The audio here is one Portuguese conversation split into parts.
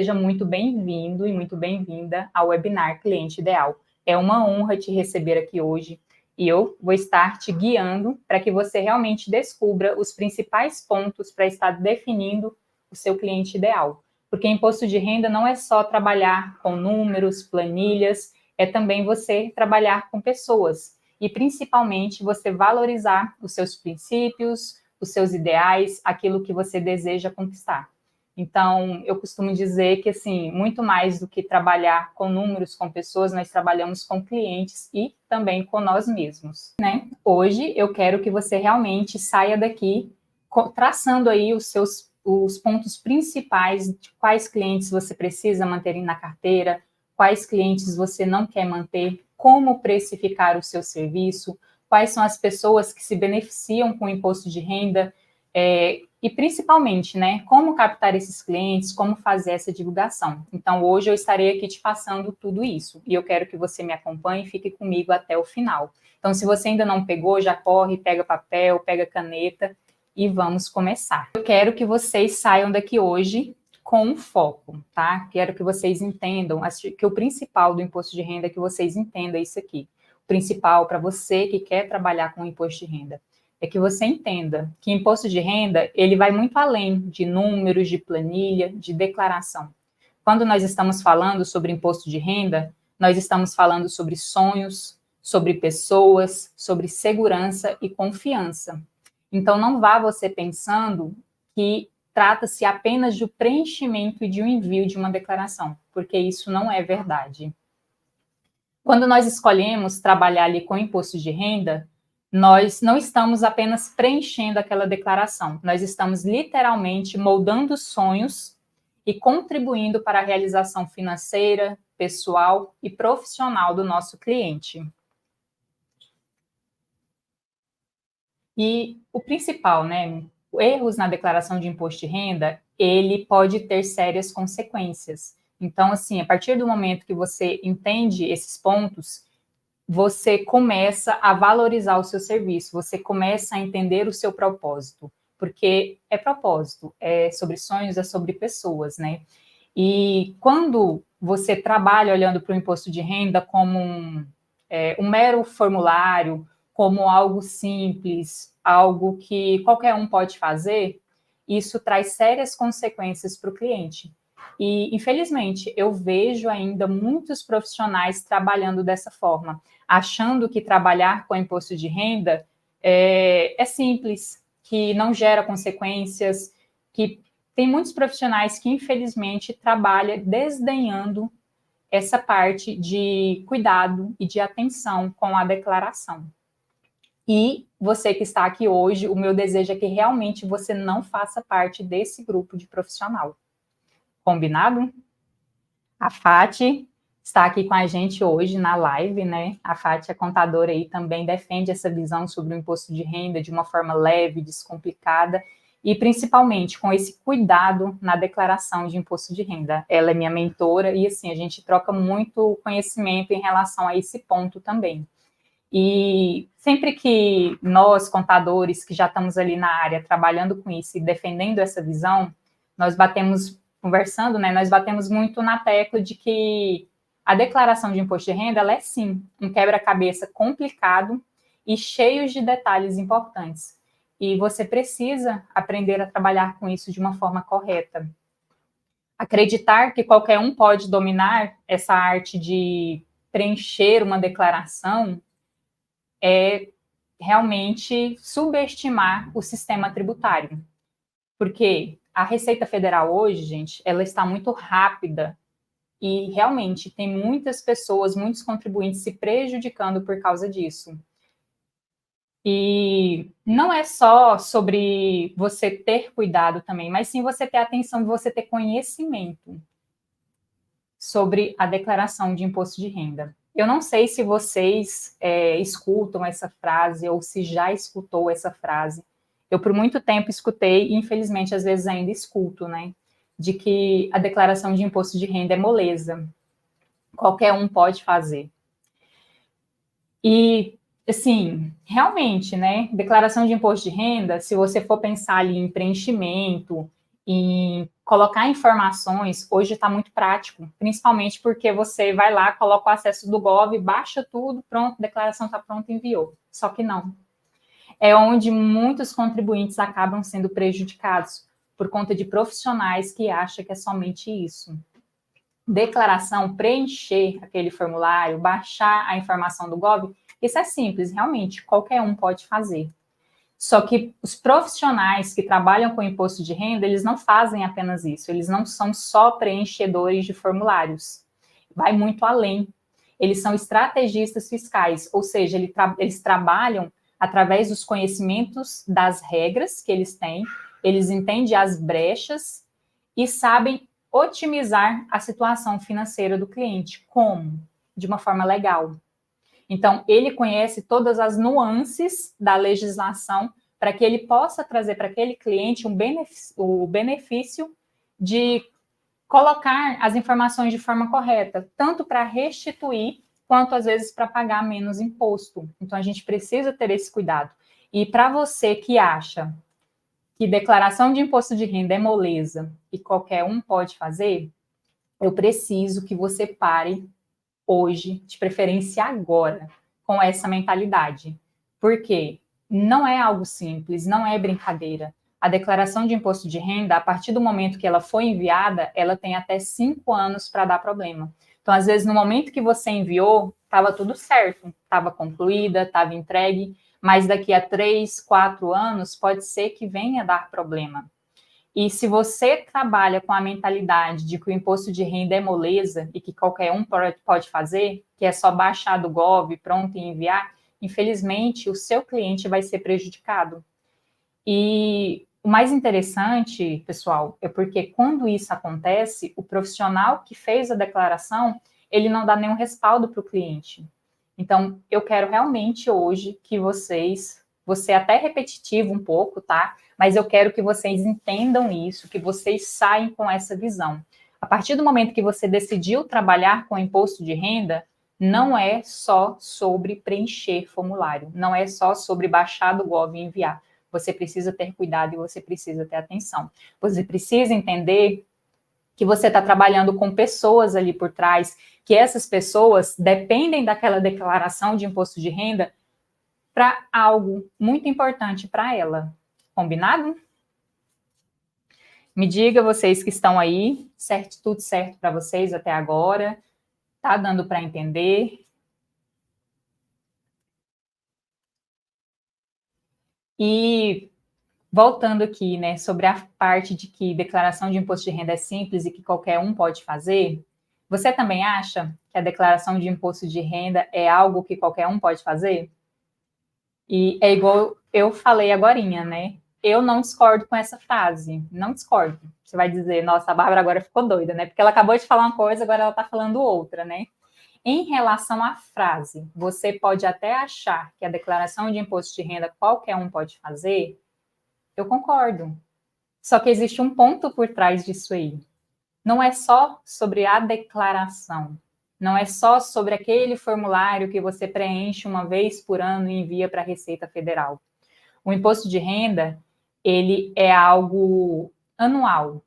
Seja muito bem-vindo e muito bem-vinda ao webinar Cliente Ideal. É uma honra te receber aqui hoje e eu vou estar te guiando para que você realmente descubra os principais pontos para estar definindo o seu cliente ideal. Porque imposto de renda não é só trabalhar com números, planilhas, é também você trabalhar com pessoas e principalmente você valorizar os seus princípios, os seus ideais, aquilo que você deseja conquistar. Então, eu costumo dizer que, assim, muito mais do que trabalhar com números, com pessoas, nós trabalhamos com clientes e também com nós mesmos, né? Hoje, eu quero que você realmente saia daqui traçando aí os pontos principais de quais clientes você precisa manter na carteira, quais clientes você não quer manter, como precificar o seu serviço, quais são as pessoas que se beneficiam com o imposto de renda, e principalmente, né, como captar esses clientes, como fazer essa divulgação. Então, hoje eu estarei aqui te passando tudo isso, e eu quero que você me acompanhe e fique comigo até o final. Então, se você ainda não pegou, já corre, pega papel, pega caneta, e vamos começar. Eu quero que vocês saiam daqui hoje com um foco, tá? Quero que vocês entendam, que o principal do imposto de renda é que vocês entendam isso aqui. O principal para você que quer trabalhar com o imposto de renda é que você entenda que imposto de renda, ele vai muito além de números, de planilha, de declaração. Quando nós estamos falando sobre imposto de renda, nós estamos falando sobre sonhos, sobre pessoas, sobre segurança e confiança. Então, não vá você pensando que trata-se apenas de preenchimento e de um envio de uma declaração, porque isso não é verdade. Quando nós escolhemos trabalhar ali com imposto de renda, nós não estamos apenas preenchendo aquela declaração, nós estamos literalmente moldando sonhos e contribuindo para a realização financeira, pessoal e profissional do nosso cliente. E o principal, né, erros na declaração de imposto de renda, ele pode ter sérias consequências. Então, assim, a partir do momento que você entende esses pontos, você começa a valorizar o seu serviço, você começa a entender o seu propósito, porque é propósito, é sobre sonhos, é sobre pessoas, né? E quando você trabalha olhando para o imposto de renda como um mero formulário, como algo simples, algo que qualquer um pode fazer, isso traz sérias consequências para o cliente. E, infelizmente, eu vejo ainda muitos profissionais trabalhando dessa forma, achando que trabalhar com imposto de renda é simples, que não gera consequências, que tem muitos profissionais que, infelizmente, trabalham desdenhando essa parte de cuidado e de atenção com a declaração. E você que está aqui hoje, o meu desejo é que realmente você não faça parte desse grupo de profissional. Combinado? A Fati está aqui com a gente hoje na live, né? A Fati é contadora e também defende essa visão sobre o imposto de renda de uma forma leve, descomplicada e principalmente com esse cuidado na declaração de imposto de renda. Ela é minha mentora e assim, a gente troca muito conhecimento em relação a esse ponto também. E sempre que nós, contadores, que já estamos ali na área, trabalhando com isso e defendendo essa visão, nós batemos, conversando, né, nós batemos muito na tecla de que a declaração de imposto de renda, ela é sim um quebra-cabeça complicado e cheio de detalhes importantes. E você precisa aprender a trabalhar com isso de uma forma correta. Acreditar que qualquer um pode dominar essa arte de preencher uma declaração é realmente subestimar o sistema tributário. Porque a Receita Federal hoje, gente, ela está muito rápida e realmente tem muitas pessoas, muitos contribuintes se prejudicando por causa disso. E não é só sobre você ter cuidado também, mas sim você ter atenção, você ter conhecimento sobre a declaração de imposto de renda. Eu não sei se vocês escutam essa frase ou se já escutou essa frase. Eu, por muito tempo, escutei e, infelizmente, às vezes ainda escuto, né? De que a declaração de imposto de renda é moleza. Qualquer um pode fazer. E, assim, realmente, né? Declaração de imposto de renda, se você for pensar ali em preenchimento, E colocar informações hoje está muito prático, principalmente porque você vai lá, coloca o acesso do Gov, baixa tudo, pronto, declaração está pronta, enviou. Só que não. É onde muitos contribuintes acabam sendo prejudicados por conta de profissionais que acham que é somente isso. Declaração, preencher aquele formulário, baixar a informação do Gov, isso é simples, realmente, qualquer um pode fazer. Só que os profissionais que trabalham com imposto de renda, eles não fazem apenas isso, eles não são só preenchedores de formulários, vai muito além. Eles são estrategistas fiscais, ou seja, eles trabalham através dos conhecimentos das regras que eles têm, eles entendem as brechas e sabem otimizar a situação financeira do cliente. Como? De uma forma legal. Então, ele conhece todas as nuances da legislação para que ele possa trazer para aquele cliente o benefício de colocar as informações de forma correta, tanto para restituir, quanto às vezes para pagar menos imposto. Então, a gente precisa ter esse cuidado. E para você que acha que declaração de imposto de renda é moleza e qualquer um pode fazer, eu preciso que você pare hoje, de preferência agora, com essa mentalidade. Porque não é algo simples, não é brincadeira. A declaração de imposto de renda, a partir do momento que ela foi enviada, ela tem até 5 anos para dar problema. Então, às vezes, no momento que você enviou, estava tudo certo, estava concluída, estava entregue, mas daqui a 3, 4 anos, pode ser que venha dar problema. E se você trabalha com a mentalidade de que o imposto de renda é moleza e que qualquer um pode fazer, que é só baixar do Gov, pronto e enviar, infelizmente o seu cliente vai ser prejudicado. E o mais interessante, pessoal, é porque quando isso acontece, o profissional que fez a declaração, ele não dá nenhum respaldo para o cliente. Então, eu quero realmente hoje que você é até repetitivo um pouco, tá? Mas eu quero que vocês entendam isso, que vocês saiam com essa visão. A partir do momento que você decidiu trabalhar com imposto de renda, não é só sobre preencher formulário, não é só sobre baixar do Gov e enviar. Você precisa ter cuidado e você precisa ter atenção. Você precisa entender que você está trabalhando com pessoas ali por trás, que essas pessoas dependem daquela declaração de imposto de renda para algo muito importante para ela. Combinado? Me diga, vocês que estão aí, certo, tudo certo para vocês até agora? Tá dando para entender? E voltando aqui, né, sobre a parte de que declaração de imposto de renda é simples e que qualquer um pode fazer, você também acha que a declaração de imposto de renda é algo que qualquer um pode fazer? E é igual eu falei agorinha, né? Eu não discordo com essa frase, não discordo. Você vai dizer, nossa, a Bárbara agora ficou doida, né? Porque ela acabou de falar uma coisa, agora ela está falando outra, né? Em relação à frase, você pode até achar que a declaração de imposto de renda qualquer um pode fazer, eu concordo. Só que existe um ponto por trás disso aí. Não é só sobre a declaração. Não é só sobre aquele formulário que você preenche uma vez por ano e envia para a Receita Federal. O imposto de renda, ele é algo anual.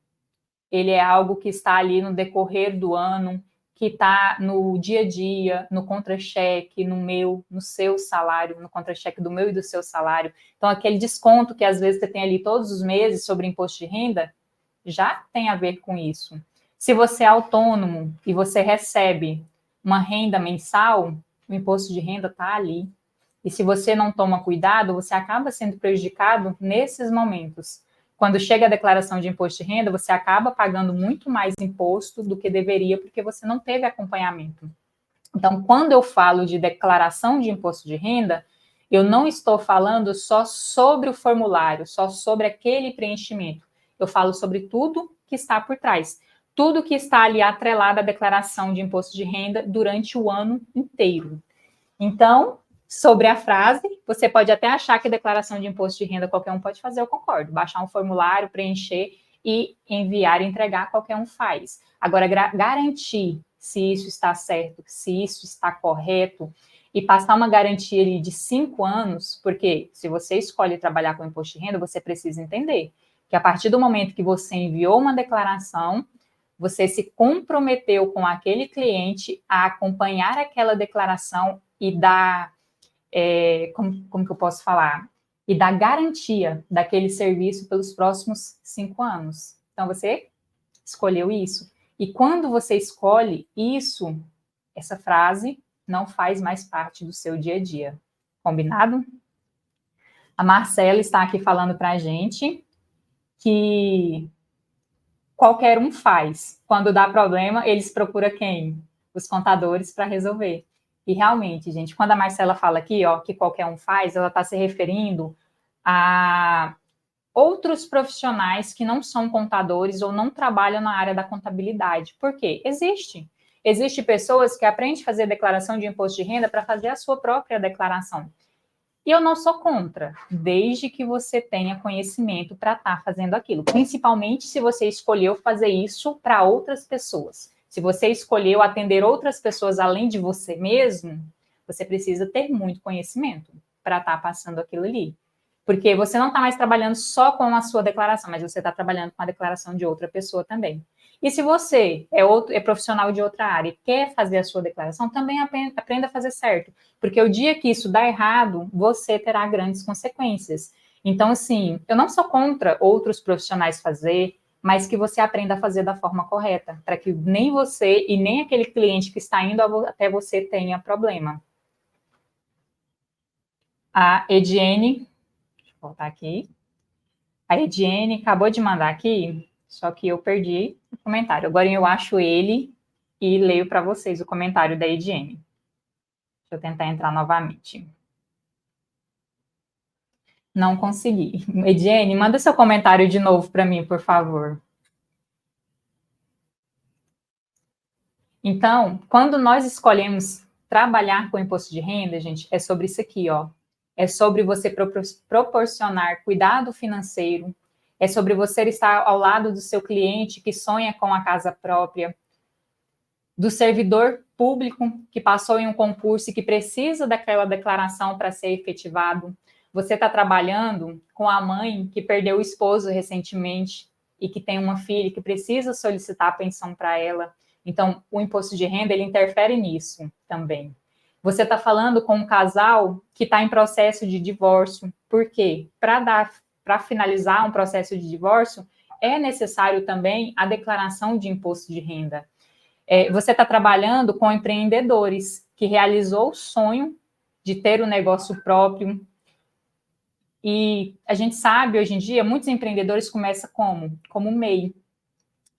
Ele é algo que está ali no decorrer do ano, que está no dia a dia, no contra-cheque, no meu, no seu salário, no contra-cheque do meu e do seu salário. Então, aquele desconto que às vezes você tem ali todos os meses sobre imposto de renda, já tem a ver com isso. Se você é autônomo e você recebe uma renda mensal, o imposto de renda está ali. E se você não toma cuidado, você acaba sendo prejudicado nesses momentos. Quando chega a declaração de imposto de renda, você acaba pagando muito mais imposto do que deveria, porque você não teve acompanhamento. Então, quando eu falo de declaração de imposto de renda, eu não estou falando só sobre o formulário, só sobre aquele preenchimento. Eu falo sobre tudo que está por trás. Tudo que está ali atrelado à declaração de imposto de renda durante o ano inteiro. Então, sobre a frase, você pode até achar que a declaração de imposto de renda qualquer um pode fazer, eu concordo. Baixar um formulário, preencher e enviar e entregar, qualquer um faz. Agora, garantir se isso está certo, se isso está correto, e passar uma garantia ali de 5 anos, porque se você escolhe trabalhar com imposto de renda, você precisa entender que a partir do momento que você enviou uma declaração, você se comprometeu com aquele cliente a acompanhar aquela declaração e dar, como que eu posso falar? E dar garantia daquele serviço pelos próximos 5 anos. Então, você escolheu isso. E quando você escolhe isso, essa frase não faz mais parte do seu dia a dia. Combinado? A Marcela está aqui falando para a gente que qualquer um faz. Quando dá problema, eles procuram quem? Os contadores para resolver. E realmente, gente, quando a Marcela fala aqui, ó, que qualquer um faz, ela está se referindo a outros profissionais que não são contadores ou não trabalham na área da contabilidade. Por quê? Existe pessoas que aprendem a fazer declaração de imposto de renda para fazer a sua própria declaração. E eu não sou contra, desde que você tenha conhecimento para estar fazendo aquilo. Principalmente se você escolheu fazer isso para outras pessoas. Se você escolheu atender outras pessoas além de você mesmo, você precisa ter muito conhecimento para estar passando aquilo ali. Porque você não está mais trabalhando só com a sua declaração, mas você está trabalhando com a declaração de outra pessoa também. E se você é profissional de outra área e quer fazer a sua declaração, também aprenda a fazer certo. Porque o dia que isso dá errado, você terá grandes consequências. Então, assim, eu não sou contra outros profissionais fazer, mas que você aprenda a fazer da forma correta, para que nem você e nem aquele cliente que está indo até você tenha problema. A Ediene, deixa eu voltar aqui. A Ediene acabou de mandar aqui, só que eu perdi o comentário. Agora eu acho ele e leio para vocês o comentário da Ediene. Deixa eu tentar entrar novamente. Não consegui. Ediene, manda seu comentário de novo para mim, por favor. Então, quando nós escolhemos trabalhar com imposto de renda, gente, é sobre isso aqui, ó. É sobre você proporcionar cuidado financeiro, é sobre você estar ao lado do seu cliente que sonha com a casa própria, do servidor público que passou em um concurso e que precisa daquela declaração para ser efetivado. Você está trabalhando com a mãe que perdeu o esposo recentemente e que tem uma filha que precisa solicitar a pensão para ela. Então, o imposto de renda, ele interfere nisso também. Você está falando com um casal que está em processo de divórcio. Por quê? Para finalizar um processo de divórcio, é necessário também a declaração de imposto de renda. Você está trabalhando com empreendedores que realizou o sonho de ter um negócio próprio. E a gente sabe, hoje em dia, muitos empreendedores começam como MEI.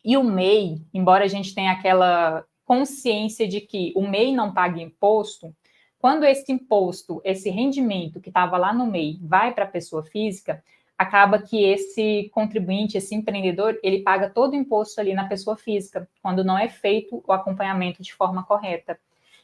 E o MEI, embora a gente tenha aquela consciência de que o MEI não paga imposto, quando esse imposto, esse rendimento que estava lá no MEI vai para a pessoa física, acaba que esse contribuinte, esse empreendedor, ele paga todo o imposto ali na pessoa física, quando não é feito o acompanhamento de forma correta.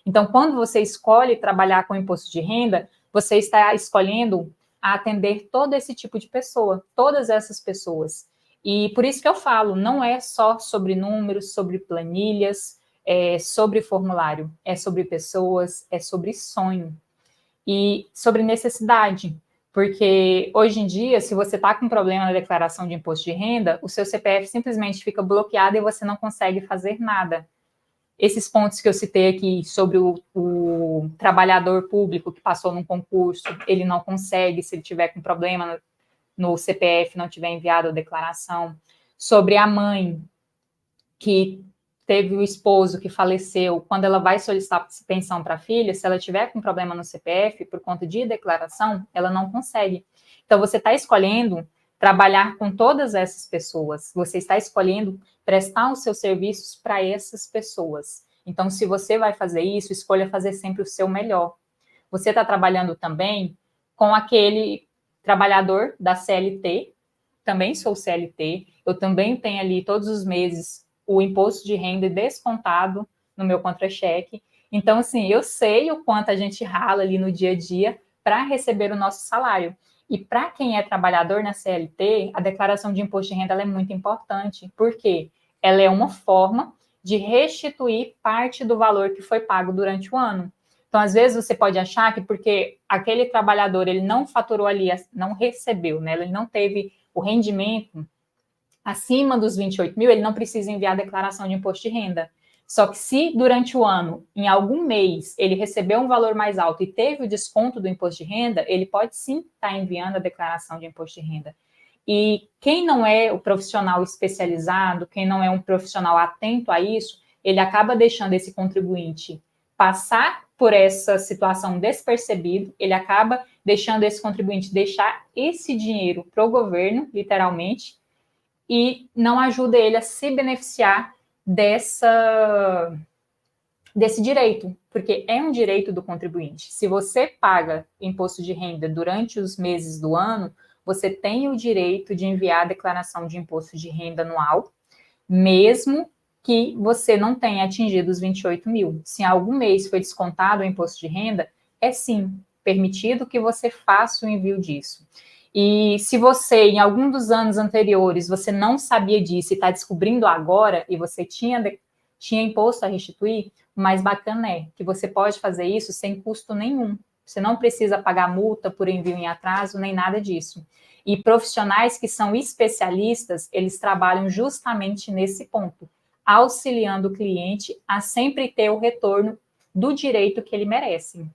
Então, quando você escolhe trabalhar com imposto de renda, você está escolhendo atender todo esse tipo de pessoa, todas essas pessoas. E por isso que eu falo, não é só sobre números, sobre planilhas, sobre formulário, é sobre pessoas, é sobre sonho e sobre necessidade. Porque hoje em dia, se você está com problema na declaração de imposto de renda, o seu CPF simplesmente fica bloqueado e você não consegue fazer nada. Esses pontos que eu citei aqui sobre o trabalhador público que passou num concurso, ele não consegue, se ele tiver com problema no CPF, não tiver enviado a declaração. Sobre a mãe que teve o esposo que faleceu, quando ela vai solicitar pensão para a filha, se ela tiver com problema no CPF, por conta de declaração, ela não consegue. Então, você está escolhendo trabalhar com todas essas pessoas, você está escolhendo prestar os seus serviços para essas pessoas. Então, se você vai fazer isso, escolha fazer sempre o seu melhor. Você está trabalhando também com aquele trabalhador da CLT, também sou CLT, eu também tenho ali todos os meses o imposto de renda descontado no meu contra-cheque. Então, assim, eu sei o quanto a gente rala ali no dia a dia para receber o nosso salário. E para quem é trabalhador na CLT, a declaração de imposto de renda é muito importante, porque ela é uma forma de restituir parte do valor que foi pago durante o ano. Então, às vezes, você pode achar que porque aquele trabalhador ele não faturou ali, não recebeu, né? Ele não teve o rendimento acima dos 28 mil, ele não precisa enviar a declaração de imposto de renda. Só que se durante o ano, em algum mês, ele recebeu um valor mais alto e teve o desconto do imposto de renda, ele pode sim estar enviando a declaração de imposto de renda. E quem não é o profissional especializado, quem não é um profissional atento a isso, ele acaba deixando esse contribuinte passar por essa situação despercebido, ele acaba deixando esse contribuinte deixar esse dinheiro para o governo, literalmente, e não ajuda ele a se beneficiar desse direito, porque é um direito do contribuinte. Se você paga imposto de renda durante os meses do ano, você tem o direito de enviar a declaração de imposto de renda anual, mesmo que você não tenha atingido os 28 mil. Se em algum mês foi descontado o imposto de renda, é sim permitido que você faça o envio disso. E se você, em algum dos anos anteriores, você não sabia disso e está descobrindo agora, e você tinha imposto a restituir, o mais bacana é que você pode fazer isso sem custo nenhum. Você não precisa pagar multa por envio em atraso, nem nada disso. E profissionais que são especialistas, eles trabalham justamente nesse ponto, auxiliando o cliente a sempre ter o retorno do direito que ele merece.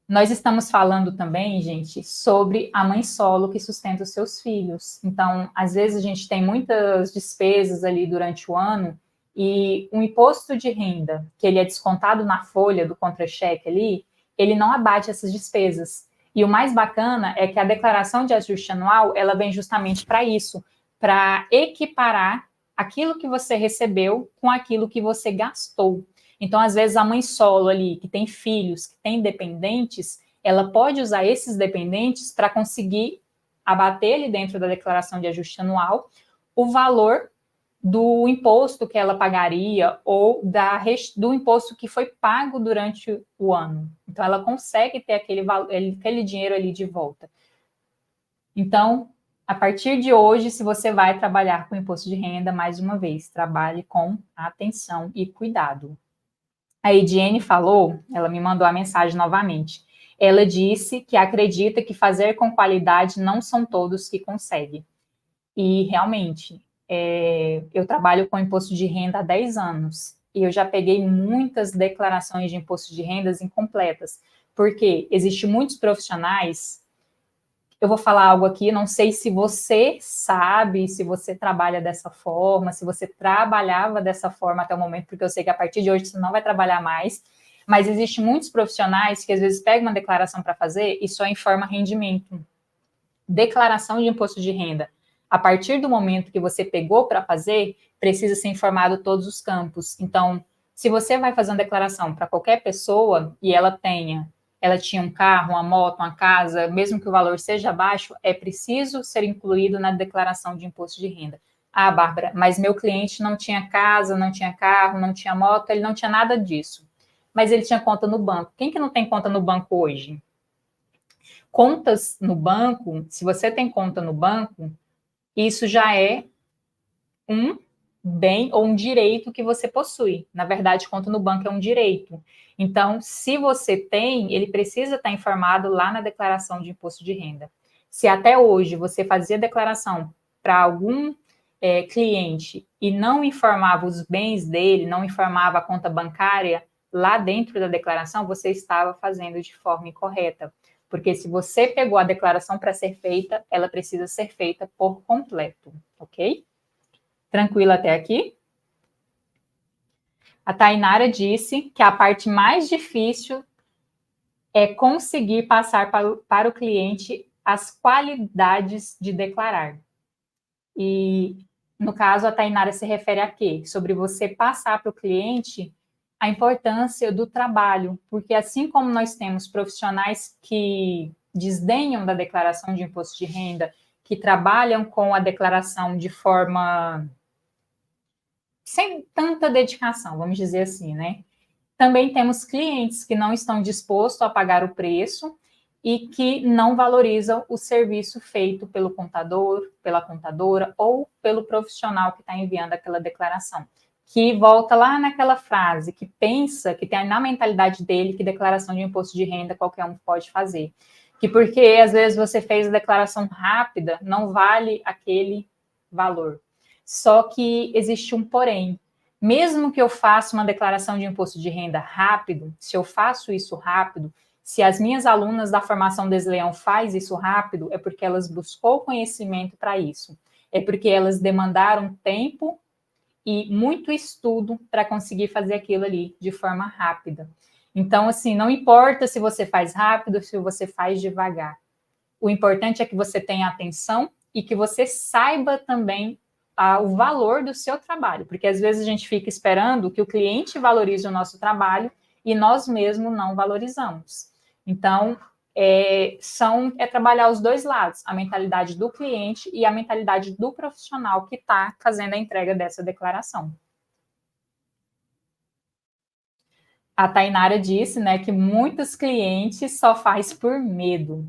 Nós estamos falando também, gente, sobre a mãe solo que sustenta os seus filhos. Então, às vezes a gente tem muitas despesas ali durante o ano e o imposto de renda, que ele é descontado na folha do contra-cheque ali, ele não abate essas despesas. E o mais bacana é que a declaração de ajuste anual, ela vem justamente para isso, para equiparar aquilo que você recebeu com aquilo que você gastou. Então, às vezes, a mãe solo ali, que tem filhos, que tem dependentes, ela pode usar esses dependentes para conseguir abater ali dentro da declaração de ajuste anual o valor do imposto que ela pagaria ou do imposto que foi pago durante o ano. Então, ela consegue ter aquele dinheiro ali de volta. Então, a partir de hoje, se você vai trabalhar com imposto de renda, mais uma vez, trabalhe com atenção e cuidado. A Ediene falou, ela me mandou a mensagem novamente. Ela disse que acredita que fazer com qualidade não são todos que conseguem. E realmente, eu trabalho com imposto de renda há 10 anos e eu já peguei muitas declarações de imposto de rendas incompletas, porque existem muitos profissionais. Eu vou falar algo aqui, não sei se você sabe, se você trabalha dessa forma, se você trabalhava dessa forma até o momento, porque eu sei que a partir de hoje você não vai trabalhar mais, mas existem muitos profissionais que às vezes pegam uma declaração para fazer e só informa rendimento. Declaração de imposto de renda. A partir do momento que você pegou para fazer, precisa ser informado todos os campos. Então, se você vai fazer uma declaração para qualquer pessoa e ela tinha um carro, uma moto, uma casa, mesmo que o valor seja baixo, é preciso ser incluído na declaração de imposto de renda. Ah, Bárbara, mas meu cliente não tinha casa, não tinha carro, não tinha moto, ele não tinha nada disso. Mas ele tinha conta no banco. Quem que não tem conta no banco hoje? Contas no banco, se você tem conta no banco, isso já é um bem ou um direito que você possui. Na verdade, conta no banco é um direito. Então, se você tem, ele precisa estar informado lá na declaração de imposto de renda. Se até hoje você fazia declaração para algum cliente e não informava os bens dele, não informava a conta bancária lá dentro da declaração, você estava fazendo de forma incorreta. Porque se você pegou a declaração para ser feita, ela precisa ser feita por completo, ok? Tranquilo até aqui? A Tainara disse que a parte mais difícil é conseguir passar para o cliente as qualidades de declarar. E, no caso, a Tainara se refere a quê? Sobre você passar para o cliente a importância do trabalho, porque assim como nós temos profissionais que desdenham da declaração de imposto de renda, que trabalham com a declaração de forma sem tanta dedicação, vamos dizer assim, né? Também temos clientes que não estão dispostos a pagar o preço e que não valorizam o serviço feito pelo contador, pela contadora ou pelo profissional que está enviando aquela declaração. Que volta lá naquela frase, que pensa, que tem na mentalidade dele que declaração de imposto de renda qualquer um pode fazer. Que porque às vezes você fez a declaração rápida, não vale aquele valor. Só que existe um porém. Mesmo que eu faça uma declaração de imposto de renda rápido, se eu faço isso rápido, se as minhas alunas da formação Desleão faz isso rápido, é porque elas buscou conhecimento para isso. É porque elas demandaram tempo e muito estudo para conseguir fazer aquilo ali de forma rápida. Então, assim, não importa se você faz rápido, se você faz devagar. O importante é que você tenha atenção e que você saiba também o valor do seu trabalho, porque às vezes a gente fica esperando que o cliente valorize o nosso trabalho e nós mesmos não valorizamos. Então, é trabalhar os dois lados, a mentalidade do cliente e a mentalidade do profissional que está fazendo a entrega dessa declaração. A Tainara disse, né, que muitos clientes só faz por medo.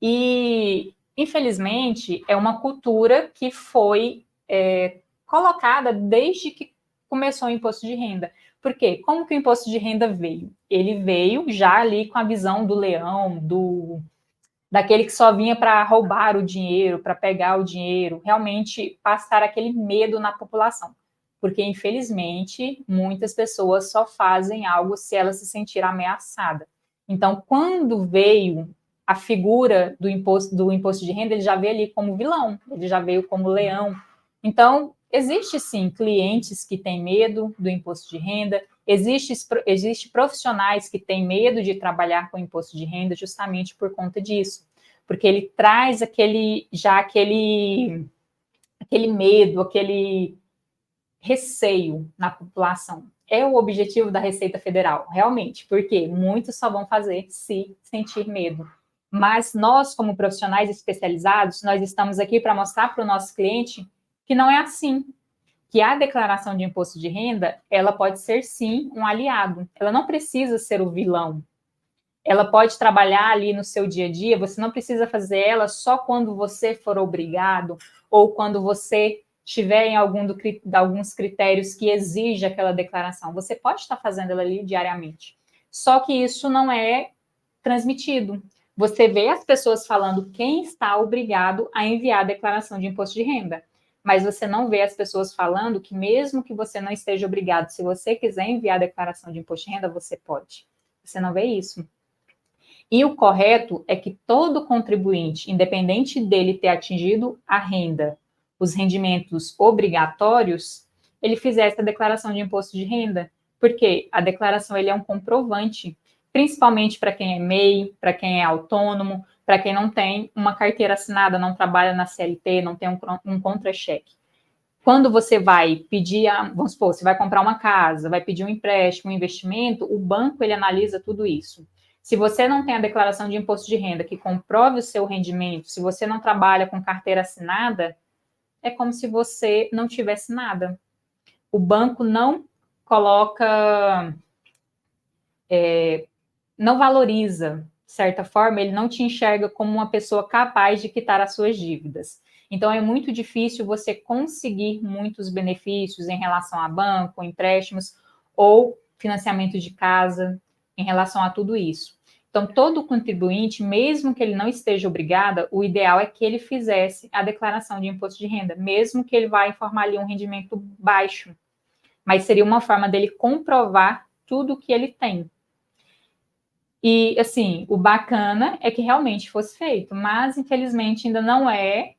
E, infelizmente, é uma cultura que foi colocada desde que começou o imposto de renda. Por quê? Como que o imposto de renda veio? Ele veio já ali com a visão do leão, daquele que só vinha para roubar o dinheiro, para pegar o dinheiro, realmente passar aquele medo na população. Porque, infelizmente, muitas pessoas só fazem algo se elas se sentirem ameaçadas. Então, quando veio a figura do imposto de renda, ele já veio ali como vilão, ele já veio como leão. Então, existe sim clientes que têm medo do imposto de renda, existe profissionais que têm medo de trabalhar com imposto de renda justamente por conta disso, porque ele traz aquele medo, aquele receio na população. É o objetivo da Receita Federal, realmente, porque muitos só vão fazer se sentir medo. Mas nós, como profissionais especializados, nós estamos aqui para mostrar para o nosso cliente que não é assim, que a declaração de imposto de renda, ela pode ser sim um aliado, ela não precisa ser o vilão. Ela pode trabalhar ali no seu dia a dia, você não precisa fazer ela só quando você for obrigado ou quando você estiver em alguns critérios que exige aquela declaração. Você pode estar fazendo ela ali diariamente. Só que isso não é transmitido. Você vê as pessoas falando quem está obrigado a enviar a declaração de imposto de renda, mas você não vê as pessoas falando que mesmo que você não esteja obrigado, se você quiser enviar a declaração de imposto de renda, você pode. Você não vê isso. E o correto é que todo contribuinte, independente dele ter atingido a renda, os rendimentos obrigatórios, ele fizesse a declaração de imposto de renda, porque a declaração ele é um comprovante, principalmente para quem é MEI, para quem é autônomo, para quem não tem uma carteira assinada, não trabalha na CLT, não tem um contra-cheque. Quando você vai pedir, vamos supor, você vai comprar uma casa, vai pedir um empréstimo, um investimento, o banco ele analisa tudo isso. Se você não tem a declaração de imposto de renda que comprove o seu rendimento, se você não trabalha com carteira assinada, é como se você não tivesse nada. O banco não coloca, não valoriza, de certa forma, ele não te enxerga como uma pessoa capaz de quitar as suas dívidas. Então, é muito difícil você conseguir muitos benefícios em relação a banco, empréstimos ou financiamento de casa, em relação a tudo isso. Então, todo contribuinte, mesmo que ele não esteja obrigado, o ideal é que ele fizesse a declaração de imposto de renda, mesmo que ele vá informar ali um rendimento baixo. Mas seria uma forma dele comprovar tudo que ele tem. E, assim, o bacana é que realmente fosse feito, mas, infelizmente, ainda não é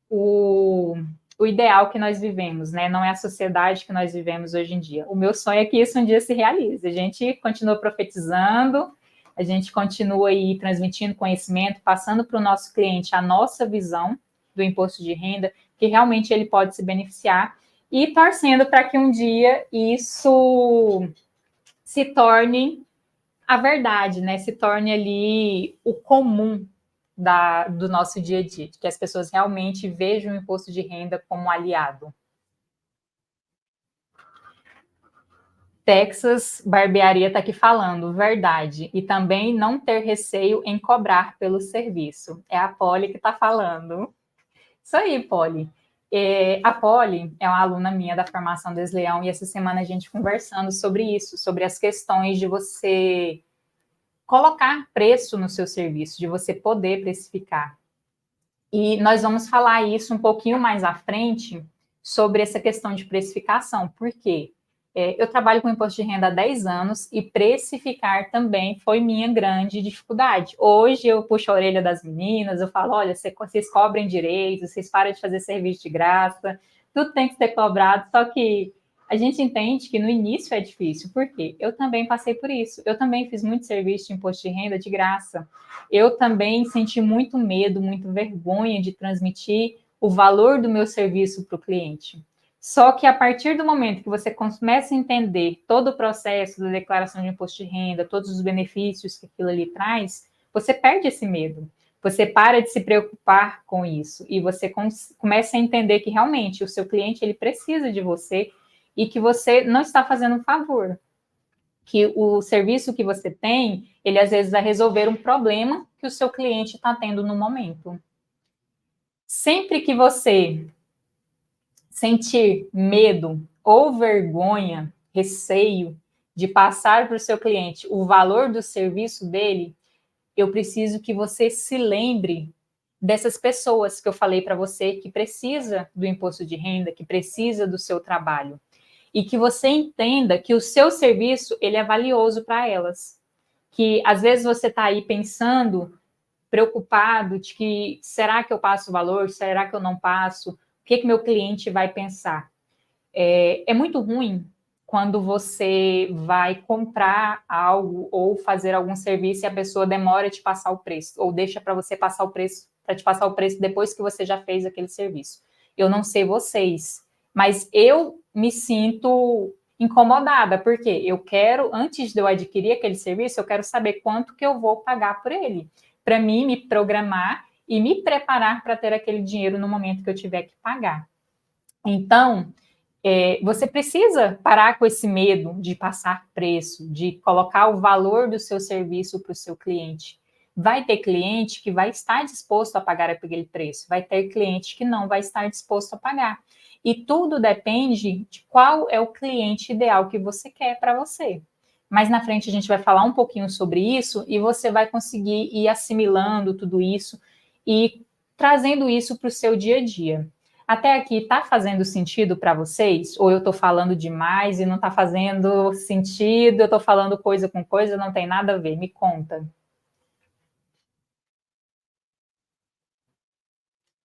o ideal que nós vivemos, né? Não é a sociedade que nós vivemos hoje em dia. O meu sonho é que isso um dia se realize. A gente continua profetizando, a gente continua aí transmitindo conhecimento, passando para o nosso cliente a nossa visão do imposto de renda, que realmente ele pode se beneficiar, e torcendo para que um dia isso se torne a verdade, né? Se torne ali o comum do nosso dia a dia, que as pessoas realmente vejam o imposto de renda como um aliado. Texas Barbearia está aqui falando, verdade. E também não ter receio em cobrar pelo serviço. É a Polly que está falando. Isso aí, Polly. A Polly é uma aluna minha da formação Desleão e essa semana a gente conversando sobre isso, sobre as questões de você colocar preço no seu serviço, de você poder precificar. E nós vamos falar isso um pouquinho mais à frente sobre essa questão de precificação. Por quê? Eu trabalho com imposto de renda há 10 anos e precificar também foi minha grande dificuldade. Hoje eu puxo a orelha das meninas, eu falo, olha, vocês cobrem direito, vocês param de fazer serviço de graça, tudo tem que ser cobrado, só que a gente entende que no início é difícil. Por quê? Eu também passei por isso. Eu também fiz muito serviço de imposto de renda de graça. Eu também senti muito medo, muita vergonha de transmitir o valor do meu serviço para o cliente. Só que a partir do momento que você começa a entender todo o processo da declaração de imposto de renda, todos os benefícios que aquilo ali traz, você perde esse medo. Você para de se preocupar com isso e você começa a entender que realmente o seu cliente ele precisa de você e que você não está fazendo um favor, que o serviço que você tem, ele às vezes vai resolver um problema que o seu cliente está tendo no momento. Sempre que você sentir medo ou vergonha, receio de passar para o seu cliente o valor do serviço dele, eu preciso que você se lembre dessas pessoas que eu falei para você que precisa do imposto de renda, que precisa do seu trabalho. E que você entenda que o seu serviço ele é valioso para elas. Que às vezes você está aí pensando, preocupado de que será que eu passo o valor, será que eu não passo, o que meu cliente vai pensar. É muito ruim quando você vai comprar algo ou fazer algum serviço e a pessoa demora de passar o preço, ou deixa para você passar o preço, para te passar o preço depois que você já fez aquele serviço. Eu não sei vocês, mas eu me sinto incomodada, porque eu quero, antes de eu adquirir aquele serviço, eu quero saber quanto que eu vou pagar por ele, para mim me programar e me preparar para ter aquele dinheiro no momento que eu tiver que pagar. Então, você precisa parar com esse medo de passar preço, de colocar o valor do seu serviço para o seu cliente. Vai ter cliente que vai estar disposto a pagar aquele preço, vai ter cliente que não vai estar disposto a pagar. E tudo depende de qual é o cliente ideal que você quer para você. Mais na frente a gente vai falar um pouquinho sobre isso e você vai conseguir ir assimilando tudo isso e trazendo isso para o seu dia a dia. Até aqui está fazendo sentido para vocês? Ou eu estou falando demais e não está fazendo sentido? Eu estou falando coisa com coisa, não tem nada a ver? Me conta.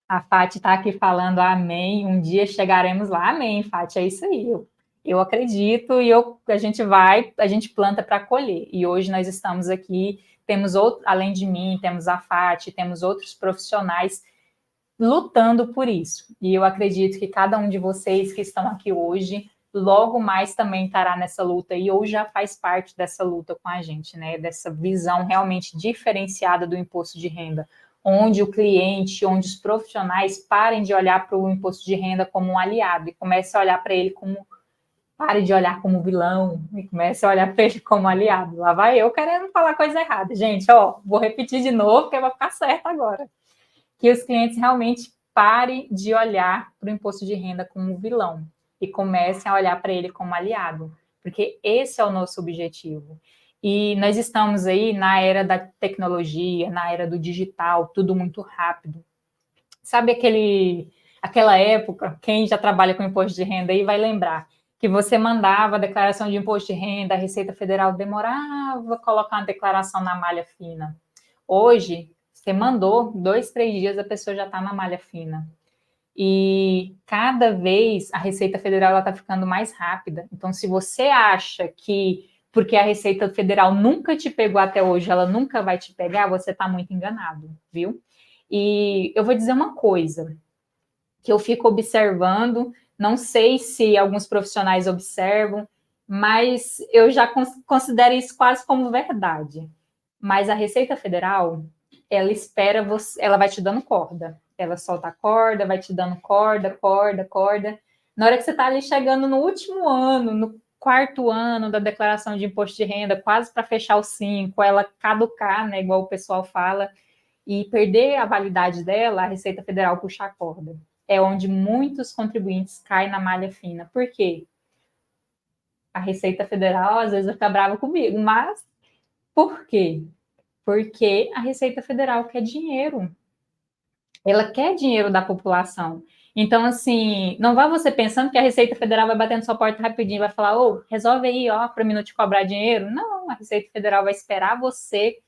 A Fati está aqui falando amém, um dia chegaremos lá. Amém, Fati, é isso aí. Eu acredito e a gente planta para colher. E hoje nós estamos aqui, temos outro, além de mim, temos a Fati, temos outros profissionais lutando por isso. E eu acredito que cada um de vocês que estão aqui hoje, logo mais também estará nessa luta e ou já faz parte dessa luta com a gente, né? Dessa visão realmente diferenciada do imposto de renda, onde o cliente, onde os profissionais parem de olhar para o imposto de renda como um aliado e comecem a olhar para ele como pare de olhar como vilão e comece a olhar para ele como aliado. Lá vai eu querendo falar coisa errada. Gente, ó, vou repetir de novo, porque vai ficar certo agora que os clientes realmente parem de olhar para o imposto de renda como vilão e comecem a olhar para ele como aliado, porque esse é o nosso objetivo. E nós estamos aí na era da tecnologia, na era do digital, tudo muito rápido. Sabe aquela época, quem já trabalha com imposto de renda aí vai lembrar, que você mandava a declaração de imposto de renda, a Receita Federal demorava a colocar uma declaração na malha fina. Hoje, você mandou, 2, 3 dias, a pessoa já está na malha fina. E cada vez a Receita Federal está ficando mais rápida. Então, se você acha que porque a Receita Federal nunca te pegou até hoje, ela nunca vai te pegar, você está muito enganado, viu? E eu vou dizer uma coisa que eu fico observando, não sei se alguns profissionais observam, mas eu já considero isso quase como verdade. Mas a Receita Federal, ela espera você, ela vai te dando corda. Ela solta a corda, vai te dando corda, corda, corda. Na hora que você está ali chegando no último ano, no quarto ano da declaração de imposto de renda, quase para fechar os 5, ela caducar, né, igual o pessoal fala, e perder a validade dela, a Receita Federal puxa a corda. É onde muitos contribuintes caem na malha fina. Por quê? A Receita Federal às vezes fica brava comigo, mas por quê? Porque a Receita Federal quer dinheiro. Ela quer dinheiro da população. Então, assim, não vá você pensando que a Receita Federal vai bater na sua porta rapidinho e vai falar, ô, resolve aí, ó, para mim não te cobrar dinheiro. Não, a Receita Federal vai esperar você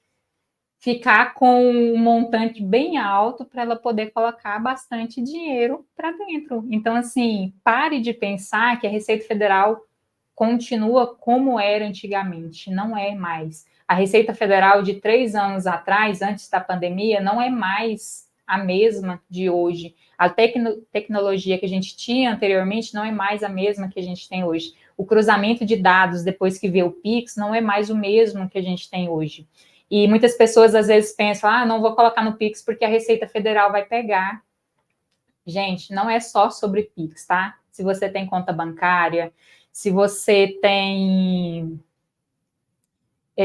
ficar com um montante bem alto para ela poder colocar bastante dinheiro para dentro. Então, assim, pare de pensar que a Receita Federal continua como era antigamente, não é mais. A Receita Federal de 3 anos atrás, antes da pandemia, não é mais a mesma de hoje. A tecnologia que a gente tinha anteriormente não é mais a mesma que a gente tem hoje. O cruzamento de dados depois que veio o Pix não é mais o mesmo que a gente tem hoje. E muitas pessoas às vezes pensam, não vou colocar no Pix porque a Receita Federal vai pegar. Gente, não é só sobre Pix, tá? Se você tem conta bancária, se você tem,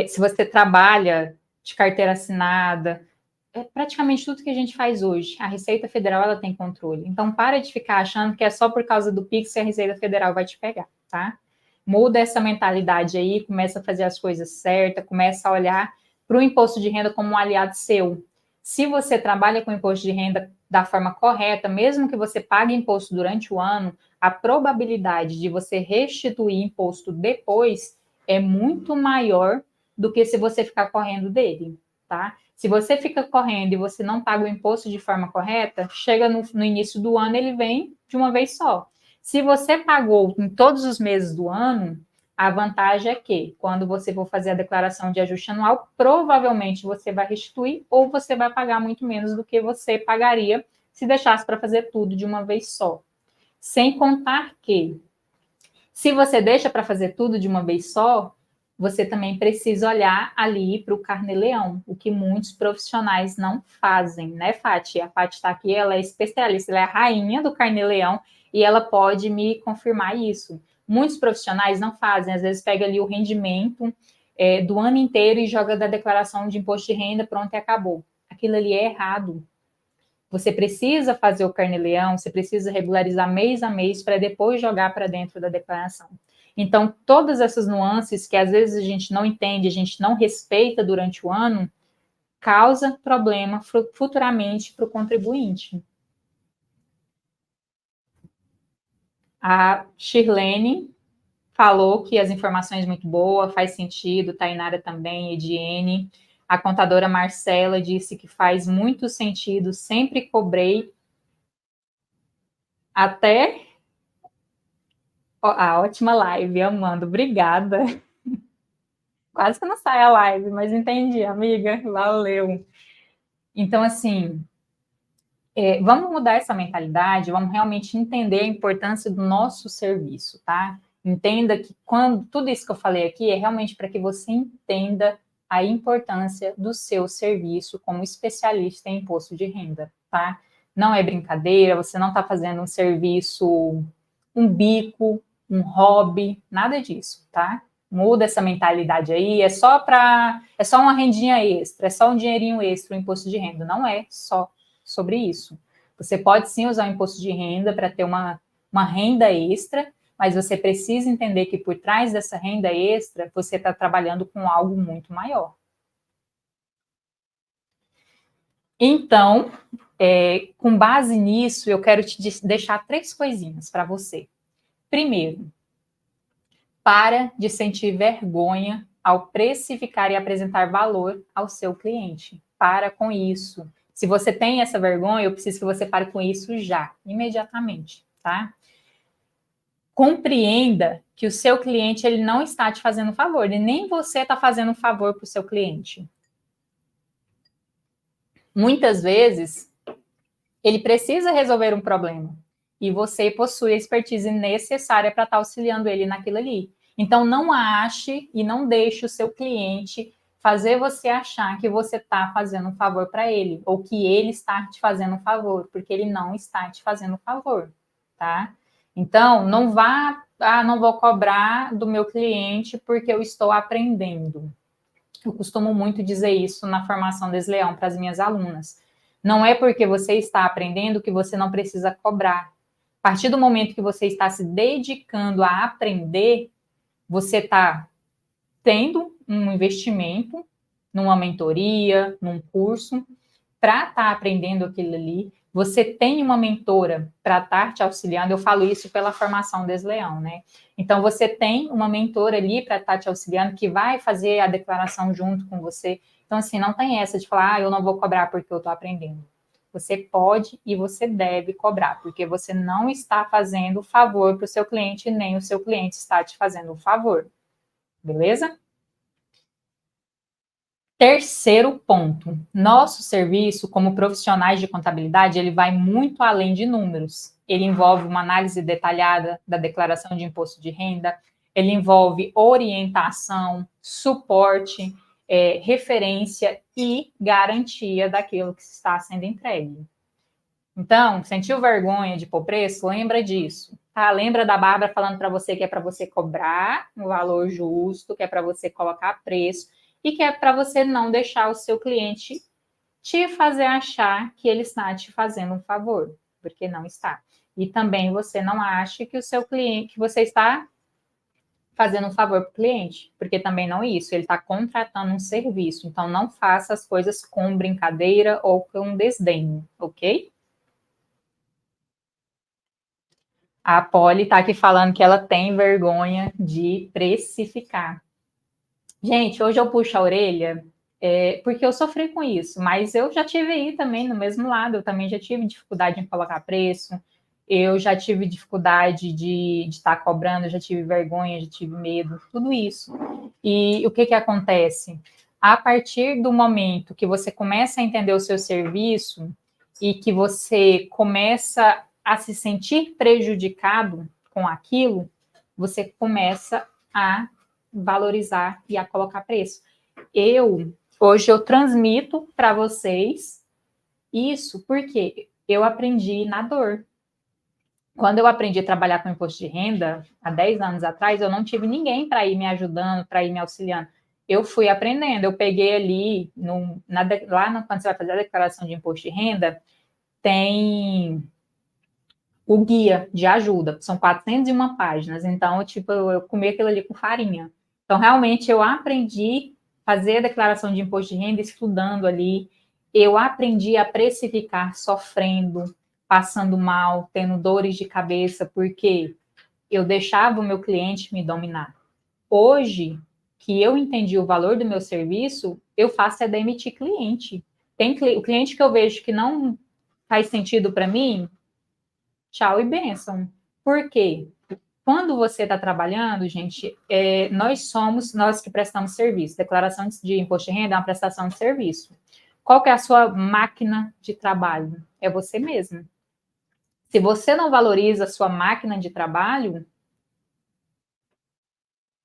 se você trabalha de carteira assinada, é praticamente tudo que a gente faz hoje. A Receita Federal ela tem controle. Então, para de ficar achando que é só por causa do Pix que a Receita Federal vai te pegar, tá? Muda essa mentalidade aí, começa a fazer as coisas certas, começa a olhar para o imposto de renda como um aliado seu. Se você trabalha com imposto de renda da forma correta, mesmo que você pague imposto durante o ano, a probabilidade de você restituir imposto depois é muito maior do que se você ficar correndo dele, tá? Se você fica correndo e você não paga o imposto de forma correta, chega no início do ano, ele vem de uma vez só. Se você pagou em todos os meses do ano, a vantagem é que, quando você for fazer a declaração de ajuste anual, provavelmente você vai restituir ou você vai pagar muito menos do que você pagaria se deixasse para fazer tudo de uma vez só. Sem contar que, se você deixa para fazer tudo de uma vez só, você também precisa olhar ali para o carnê-leão, o que muitos profissionais não fazem, né, Fati? A Fati está aqui, ela é especialista, ela é a rainha do carnê-leão e ela pode me confirmar isso. Muitos profissionais não fazem, às vezes pega ali o rendimento do ano inteiro e joga da declaração de imposto de renda, pronto e acabou. Aquilo ali é errado. Você precisa fazer o carnê-leão, você precisa regularizar mês a mês para depois jogar para dentro da declaração. Então, todas essas nuances que às vezes a gente não entende, a gente não respeita durante o ano, causa problema futuramente para o contribuinte. A Shirlene falou que as informações muito boas, faz sentido, Tainara também, Ediene. A contadora Marcela disse que faz muito sentido, sempre cobrei até ótima live, amando. Obrigada. Quase que não sai a live, mas entendi, amiga. Valeu. Então, assim, vamos mudar essa mentalidade, vamos realmente entender a importância do nosso serviço, tá? Entenda que quando tudo isso que eu falei aqui é realmente para que você entenda a importância do seu serviço como especialista em imposto de renda, tá? Não é brincadeira, você não está fazendo um serviço, um bico, um hobby, nada disso, tá? Muda essa mentalidade aí, é só uma rendinha extra, é só um dinheirinho extra o imposto de renda, não é só sobre isso. Você pode sim usar o imposto de renda para ter uma renda extra, mas você precisa entender que por trás dessa renda extra, você está trabalhando com algo muito maior. Então, com base nisso, eu quero te deixar 3 coisinhas para você. Primeiro, para de sentir vergonha ao precificar e apresentar valor ao seu cliente. Para com isso. Se você tem essa vergonha, eu preciso que você pare com isso já, imediatamente, tá? Compreenda que o seu cliente ele não está te fazendo favor, e nem você está fazendo favor para o seu cliente. Muitas vezes, ele precisa resolver um problema e você possui a expertise necessária para estar auxiliando ele naquilo ali. Então, não ache e não deixe o seu cliente fazer você achar que você está fazendo um favor para ele ou que ele está te fazendo um favor, porque ele não está te fazendo um favor, tá? Então, não vá, não vou cobrar do meu cliente porque eu estou aprendendo. Eu costumo muito dizer isso na formação Desleão para as minhas alunas. Não é porque você está aprendendo que você não precisa cobrar. A partir do momento que você está se dedicando a aprender, você está tendo um investimento numa mentoria, num curso, para estar aprendendo aquilo ali, Você tem uma mentora para estar te auxiliando, eu falo isso pela formação Desleão, né? Então, você tem uma mentora ali para estar te auxiliando, que vai fazer a declaração junto com você. Então, assim, não tem essa de falar, eu não vou cobrar porque eu estou aprendendo. Você pode e você deve cobrar, porque você não está fazendo favor para o seu cliente, nem o seu cliente está te fazendo um favor. Beleza? Terceiro ponto, nosso serviço como profissionais de contabilidade, ele vai muito além de números. Ele envolve uma análise detalhada da declaração de imposto de renda, ele envolve orientação, suporte, referência e garantia daquilo que está sendo entregue. Então, sentiu vergonha de pôr preço? Lembra disso, tá? Lembra da Bárbara falando para você que é para você cobrar um valor justo, que é para você colocar preço e que é para você não deixar o seu cliente te fazer achar que ele está te fazendo um favor, porque não está. E também você não acha que o seu cliente, que você está fazendo um favor para o cliente, porque também não é isso, ele está contratando um serviço. Então, não faça as coisas com brincadeira ou com desdém, ok? A Polly está aqui falando que ela tem vergonha de precificar. Gente, hoje eu puxo a orelha porque eu sofri com isso, mas eu já tive aí também no mesmo lado, eu também já tive dificuldade em colocar preço, eu já tive dificuldade de estar cobrando, já tive vergonha, já tive medo, tudo isso. E o que, que acontece? A partir do momento que você começa a entender o seu serviço e que você começa a se sentir prejudicado com aquilo, você começa a valorizar e a colocar preço. Hoje eu transmito para vocês isso porque eu aprendi na dor. Quando eu aprendi a trabalhar com imposto de renda, há 10 anos atrás, eu não tive ninguém para ir me ajudando, para ir me auxiliando. Eu fui aprendendo, eu peguei ali, quando você vai fazer a declaração de imposto de renda, tem o guia de ajuda, são 401 páginas, então, tipo, eu comi aquilo ali com farinha. Então, realmente, eu aprendi a fazer a declaração de imposto de renda estudando ali, eu aprendi a precificar sofrendo, passando mal, tendo dores de cabeça, porque eu deixava o meu cliente me dominar. Hoje, que eu entendi o valor do meu serviço, eu faço é demitir cliente. Tem o cliente que eu vejo que não faz sentido para mim, tchau e bênção. Por quê? Quando você está trabalhando, gente, nós que prestamos serviço. Declaração de imposto de renda é uma prestação de serviço. Qual que é a sua máquina de trabalho? É você mesmo. Se você não valoriza a sua máquina de trabalho,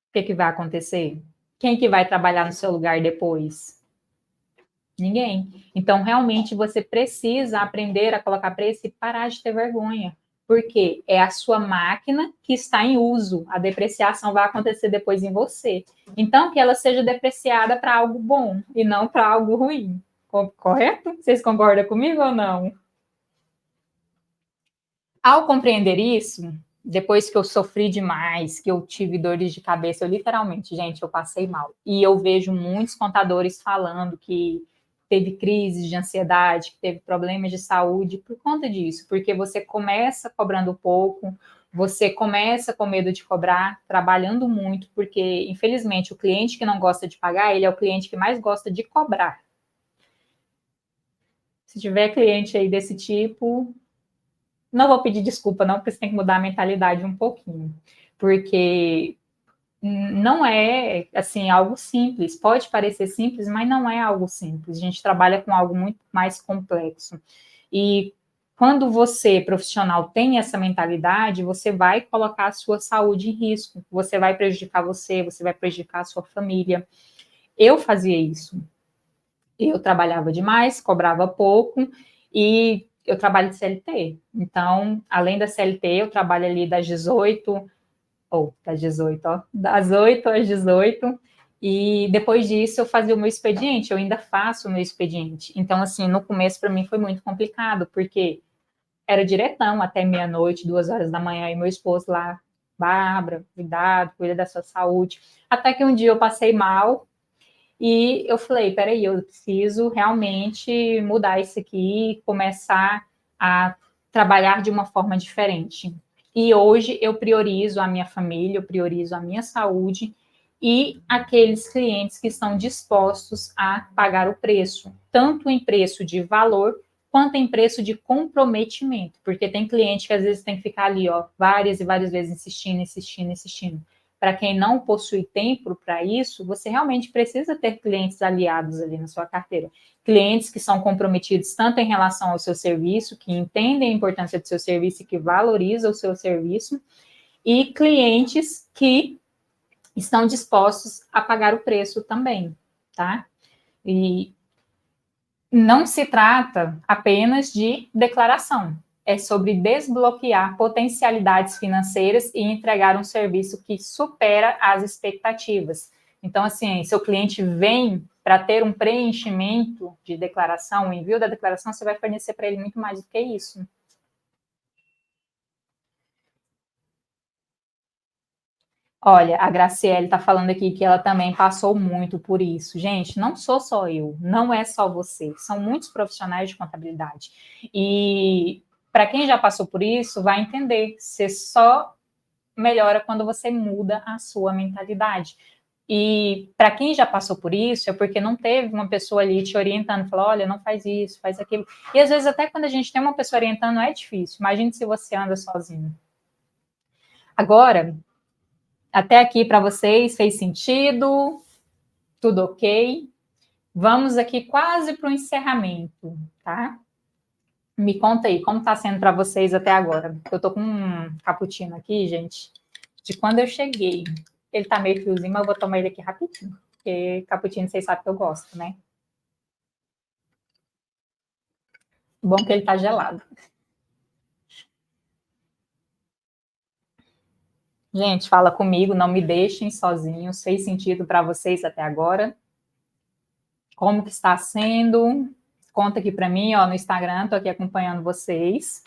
o que, que vai acontecer? Quem que vai trabalhar no seu lugar depois? Ninguém. Então, realmente, você precisa aprender a colocar preço e parar de ter vergonha. Porque é a sua máquina que está em uso. A depreciação vai acontecer depois em você. Então, que ela seja depreciada para algo bom e não para algo ruim. Correto? Vocês concordam comigo ou não? Ao compreender isso, depois que eu sofri demais, que eu tive dores de cabeça, eu literalmente, gente, eu passei mal. E eu vejo muitos contadores falando que teve crises de ansiedade, que teve problemas de saúde por conta disso, porque você começa cobrando pouco, você começa com medo de cobrar, trabalhando muito, porque infelizmente o cliente que não gosta de pagar, ele é o cliente que mais gosta de cobrar. Se tiver cliente aí desse tipo, não vou pedir desculpa, não, porque você tem que mudar a mentalidade um pouquinho. Porque não é, assim, algo simples. Pode parecer simples, mas não é algo simples. A gente trabalha com algo muito mais complexo. E quando você, profissional, tem essa mentalidade, você vai colocar a sua saúde em risco. Você vai prejudicar você vai prejudicar a sua família. Eu fazia isso. Eu trabalhava demais, cobrava pouco e eu trabalho de CLT. Então, além da CLT, eu trabalho ali das 18, ou das 18, ó, das 8 às 18, e depois disso eu fazia o meu expediente, eu ainda faço o meu expediente. Então, assim, no começo para mim foi muito complicado, porque era diretão até meia-noite, 2 horas da manhã, e meu esposo lá, Bárbara, cuidado, cuida da sua saúde. Até que um dia eu passei mal, e eu falei, peraí, eu preciso realmente mudar isso aqui, começar a trabalhar de uma forma diferente. E hoje eu priorizo a minha família, eu priorizo a minha saúde e aqueles clientes que estão dispostos a pagar o preço, tanto em preço de valor quanto em preço de comprometimento, porque tem cliente que às vezes tem que ficar ali, ó, várias e várias vezes insistindo, insistindo, insistindo. Para quem não possui tempo para isso, você realmente precisa ter clientes aliados ali na sua carteira. Clientes que são comprometidos tanto em relação ao seu serviço, que entendem a importância do seu serviço e que valorizam o seu serviço, e clientes que estão dispostos a pagar o preço também, tá? E não se trata apenas de declaração, é sobre desbloquear potencialidades financeiras e entregar um serviço que supera as expectativas. Então, assim, seu cliente vem para ter um preenchimento de declaração, o envio da declaração, você vai fornecer para ele muito mais do que isso. Olha, a Graciele está falando aqui que ela também passou muito por isso. Gente, não sou só eu, não é só você, são muitos profissionais de contabilidade. E para quem já passou por isso, vai entender, você só melhora quando você muda a sua mentalidade. E para quem já passou por isso, é porque não teve uma pessoa ali te orientando, falou, olha, não faz isso, faz aquilo. E às vezes até quando a gente tem uma pessoa orientando é difícil. Imagine se você anda sozinho. Agora, até aqui para vocês fez sentido? Tudo ok? Vamos aqui quase para o encerramento, tá? Me conta aí, como está sendo para vocês até agora? Eu tô com um cappuccino aqui, gente, de quando eu cheguei. Ele tá meio friozinho, mas eu vou tomar ele aqui rapidinho, porque cappuccino vocês sabem que eu gosto, né? Bom que ele tá gelado. Gente, fala comigo, não me deixem sozinhos. Fez sentido para vocês até agora? Como que está sendo? Conta aqui para mim, ó, no Instagram, tô aqui acompanhando vocês.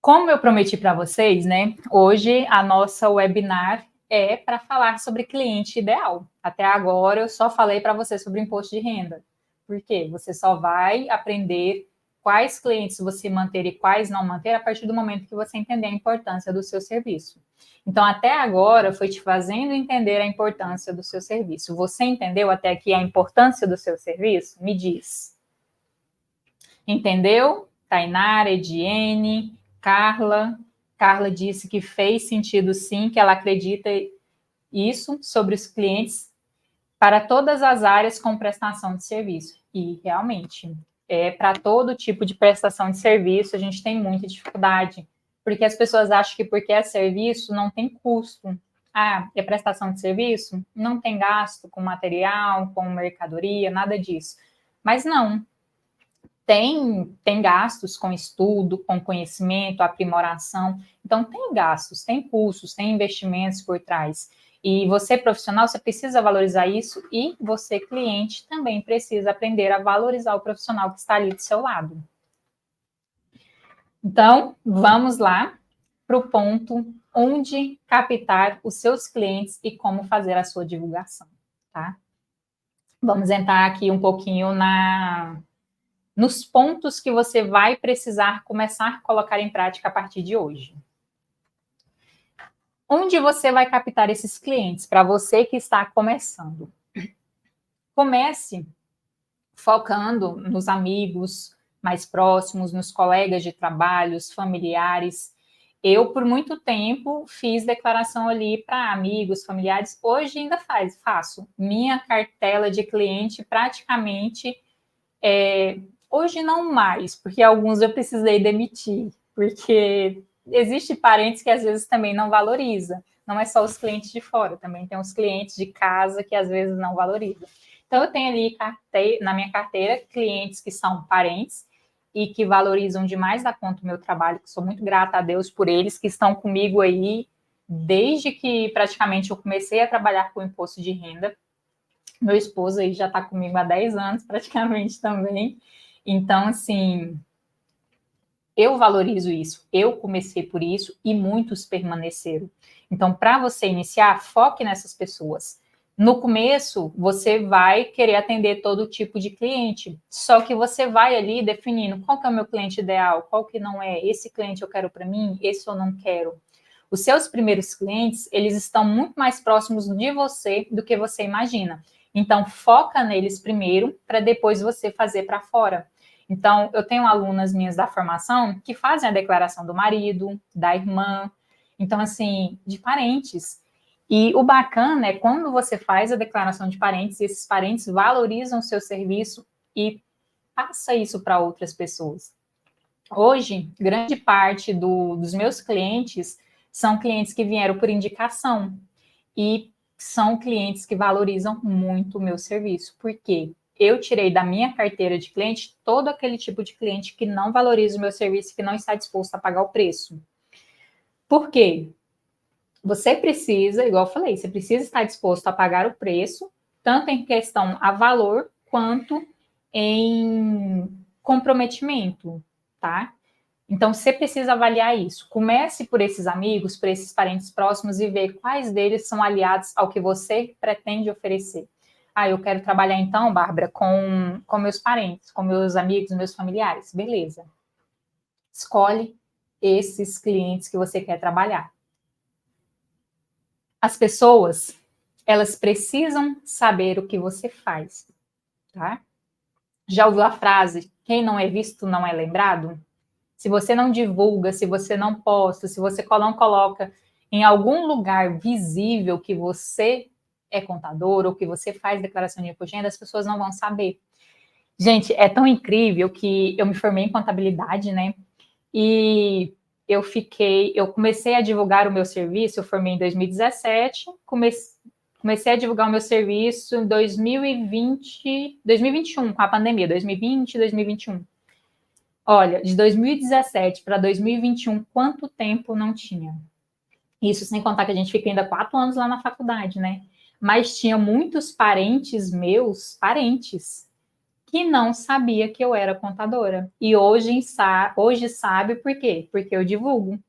Como eu prometi para vocês, né? Hoje a nossa webinar é para falar sobre cliente ideal. Até agora eu só falei para você sobre imposto de renda. Por quê? Você só vai aprender quais clientes você manter e quais não manter a partir do momento que você entender a importância do seu serviço. Então, até agora, foi te fazendo entender a importância do seu serviço. Você entendeu até aqui a importância do seu serviço? Me diz. Entendeu? Tainara, Ediene, Carla. Carla disse que fez sentido sim, que ela acredita isso sobre os clientes para todas as áreas com prestação de serviço. E realmente, para todo tipo de prestação de serviço, a gente tem muita dificuldade, porque as pessoas acham que porque é serviço não tem custo. Ah, é prestação de serviço? Não tem gasto com material, com mercadoria, nada disso. Mas não, tem gastos com estudo, com conhecimento, aprimoração. Então, tem gastos, tem custos, tem investimentos por trás. E você, profissional, você precisa valorizar isso e você, cliente, também precisa aprender a valorizar o profissional que está ali do seu lado. Então, vamos lá para o ponto onde captar os seus clientes e como fazer a sua divulgação, tá? Vamos entrar aqui um pouquinho nos pontos que você vai precisar começar a colocar em prática a partir de hoje. Onde você vai captar esses clientes para você que está começando? Comece focando nos amigos mais próximos, nos colegas de trabalho, os familiares. Eu, por muito tempo, fiz declaração ali para amigos, familiares. Hoje ainda faço. Minha cartela de cliente praticamente hoje não mais, porque alguns eu precisei demitir, porque existe parentes que às vezes também não valoriza. Não é só os clientes de fora, também tem os clientes de casa que às vezes não valorizam. Então eu tenho ali na minha carteira clientes que são parentes e que valorizam demais da conta o meu trabalho, que sou muito grata a Deus por eles, que estão comigo aí desde que praticamente eu comecei a trabalhar com imposto de renda. Meu esposo aí já está comigo há 10 anos praticamente também. Então, assim, eu valorizo isso, eu comecei por isso e muitos permaneceram. Então, para você iniciar, foque nessas pessoas. No começo, você vai querer atender todo tipo de cliente, só que você vai ali definindo qual que é o meu cliente ideal, qual que não é, esse cliente eu quero para mim, esse eu não quero. Os seus primeiros clientes, eles estão muito mais próximos de você do que você imagina. Então, foca neles primeiro, para depois você fazer para fora. Então, eu tenho alunas minhas da formação que fazem a declaração do marido, da irmã, então, assim, de parentes. E o bacana é quando você faz a declaração de parentes, e esses parentes valorizam o seu serviço e passa isso para outras pessoas. Hoje, grande parte dos meus clientes são clientes que vieram por indicação e são clientes que valorizam muito o meu serviço. Por quê? Eu tirei da minha carteira de cliente todo aquele tipo de cliente que não valoriza o meu serviço, que não está disposto a pagar o preço. Por quê? Você precisa, igual eu falei, você precisa estar disposto a pagar o preço, tanto em questão a valor, quanto em comprometimento, tá? Então, você precisa avaliar isso. Comece por esses amigos, por esses parentes próximos e ver quais deles são aliados ao que você pretende oferecer. Ah, eu quero trabalhar então, Bárbara, com meus parentes, com meus amigos, meus familiares. Beleza. Escolhe esses clientes que você quer trabalhar. As pessoas, elas precisam saber o que você faz, tá? Já ouviu a frase, quem não é visto não é lembrado? Se você não divulga, se você não posta, se você não coloca em algum lugar visível que você é contador ou que você faz declaração de imposto de renda, as pessoas não vão saber. Gente, é tão incrível que eu me formei em contabilidade, né? E eu comecei a divulgar o meu serviço, eu formei em 2017, comecei a divulgar o meu serviço em 2021, com a pandemia, 2020, 2021. Olha, de 2017 para 2021, quanto tempo não tinha? Isso sem contar que a gente fica ainda 4 anos lá na faculdade, né? Mas tinha muitos parentes meus, parentes, que não sabia que eu era contadora. E hoje sabe por quê? Porque eu divulgo.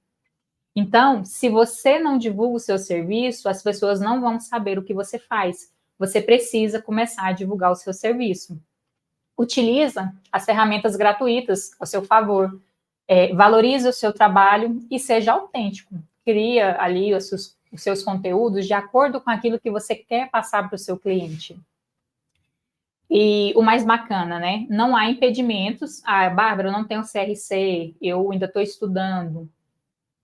Então, se você não divulga o seu serviço, as pessoas não vão saber o que você faz. Você precisa começar a divulgar o seu serviço. Utiliza as ferramentas gratuitas ao seu favor. Valorize o seu trabalho e seja autêntico. Cria ali os seus conteúdos de acordo com aquilo que você quer passar para o seu cliente. E o mais bacana, né? Não há impedimentos. Ah, Bárbara, eu não tenho CRC, eu ainda estou estudando.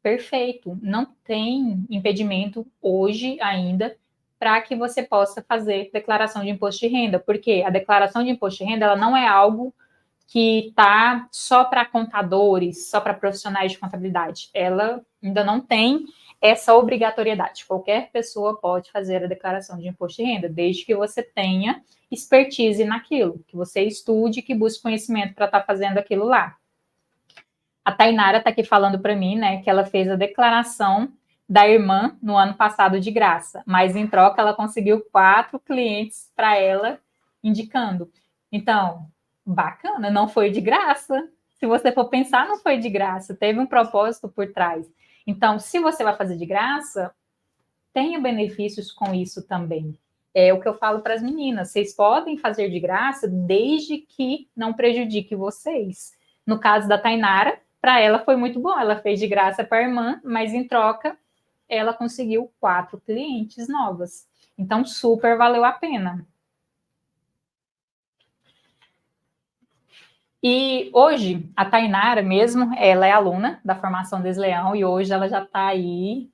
Perfeito. Não tem impedimento hoje ainda para que você possa fazer declaração de imposto de renda, porque a declaração de imposto de renda ela não é algo que está só para contadores, só para profissionais de contabilidade. Ela ainda não tem essa obrigatoriedade. Qualquer pessoa pode fazer a declaração de imposto de renda, desde que você tenha expertise naquilo, que você estude, que busque conhecimento para estar fazendo aquilo lá. A Tainara está aqui falando para mim, né, que ela fez a declaração da irmã no ano passado de graça, mas em troca ela conseguiu 4 clientes para ela, indicando. Então, bacana, não foi de graça. Se você for pensar, não foi de graça, teve um propósito por trás. Então, se você vai fazer de graça, tenha benefícios com isso também. É o que eu falo para as meninas, vocês podem fazer de graça desde que não prejudique vocês. No caso da Tainara, para ela foi muito bom, ela fez de graça para a irmã, mas em troca ela conseguiu 4 clientes novas. Então, super valeu a pena. E hoje, a Tainara mesmo, ela é aluna da formação Desleão e hoje ela já está aí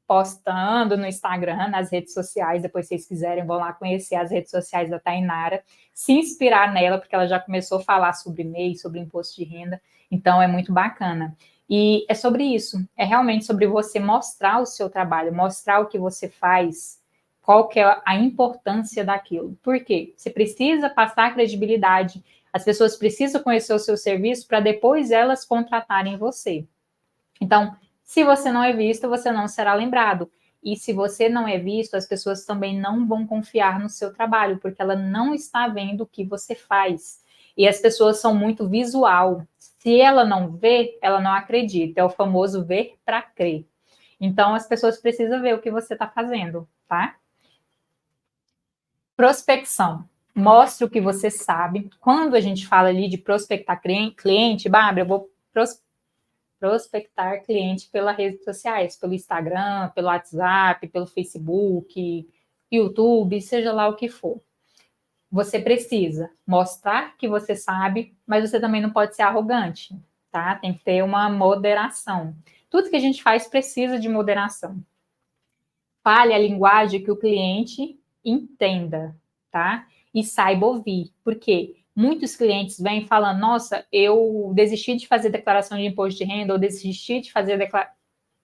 postando no Instagram, nas redes sociais, depois se vocês quiserem, vão lá conhecer as redes sociais da Tainara, se inspirar nela, porque ela já começou a falar sobre MEI, sobre imposto de renda, então é muito bacana. E é sobre isso, é realmente sobre você mostrar o seu trabalho, mostrar o que você faz, qual que é a importância daquilo. Por quê? Você precisa passar credibilidade, as pessoas precisam conhecer o seu serviço para depois elas contratarem você. Então, se você não é visto, você não será lembrado. E se você não é visto, as pessoas também não vão confiar no seu trabalho, porque ela não está vendo o que você faz. E as pessoas são muito visual. Se ela não vê, ela não acredita. É o famoso ver para crer. Então, as pessoas precisam ver o que você está fazendo, tá? Prospecção. Mostre o que você sabe. Quando a gente fala ali de prospectar cliente, Bárbara, eu vou prospectar cliente pelas redes sociais, pelo Instagram, pelo WhatsApp, pelo Facebook, YouTube, seja lá o que for. Você precisa mostrar que você sabe, mas você também não pode ser arrogante, tá? Tem que ter uma moderação. Tudo que a gente faz precisa de moderação. Fale a linguagem que o cliente entenda, tá? E saiba ouvir. Por quê? Muitos clientes vêm falando, nossa, eu desisti de fazer declaração de imposto de renda, ou desisti de fazer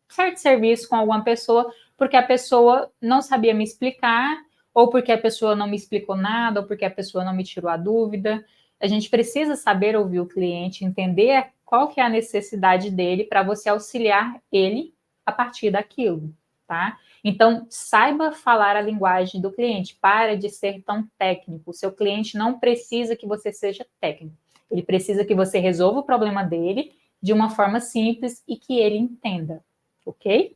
certo serviço com alguma pessoa, porque a pessoa não sabia me explicar, ou porque a pessoa não me explicou nada, ou porque a pessoa não me tirou a dúvida. A gente precisa saber ouvir o cliente, entender qual que é a necessidade dele para você auxiliar ele a partir daquilo, tá? Então, saiba falar a linguagem do cliente, para de ser tão técnico. O seu cliente não precisa que você seja técnico. Ele precisa que você resolva o problema dele de uma forma simples e que ele entenda, ok?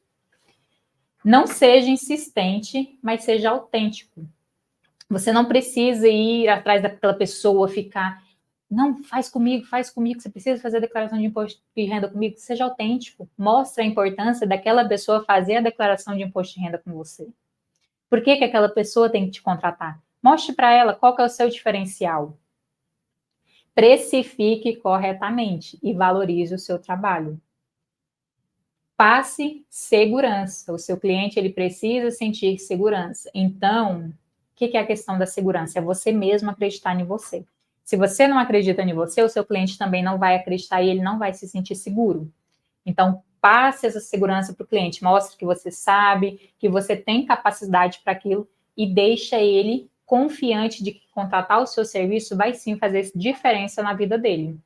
Não seja insistente, mas seja autêntico. Você não precisa ir atrás daquela pessoa, ficar, não, faz comigo, você precisa fazer a declaração de imposto de renda comigo, seja autêntico. Mostre a importância daquela pessoa fazer a declaração de imposto de renda com você. Por que aquela pessoa tem que te contratar? Mostre para ela qual que é o seu diferencial. Precifique corretamente e valorize o seu trabalho. Passe segurança. O seu cliente ele precisa sentir segurança. Então, o que é a questão da segurança? É você mesmo acreditar em você. Se você não acredita em você, o seu cliente também não vai acreditar e ele não vai se sentir seguro. Então, passe essa segurança para o cliente, mostre que você sabe, que você tem capacidade para aquilo e deixa ele confiante de que contratar o seu serviço vai sim fazer diferença na vida dele.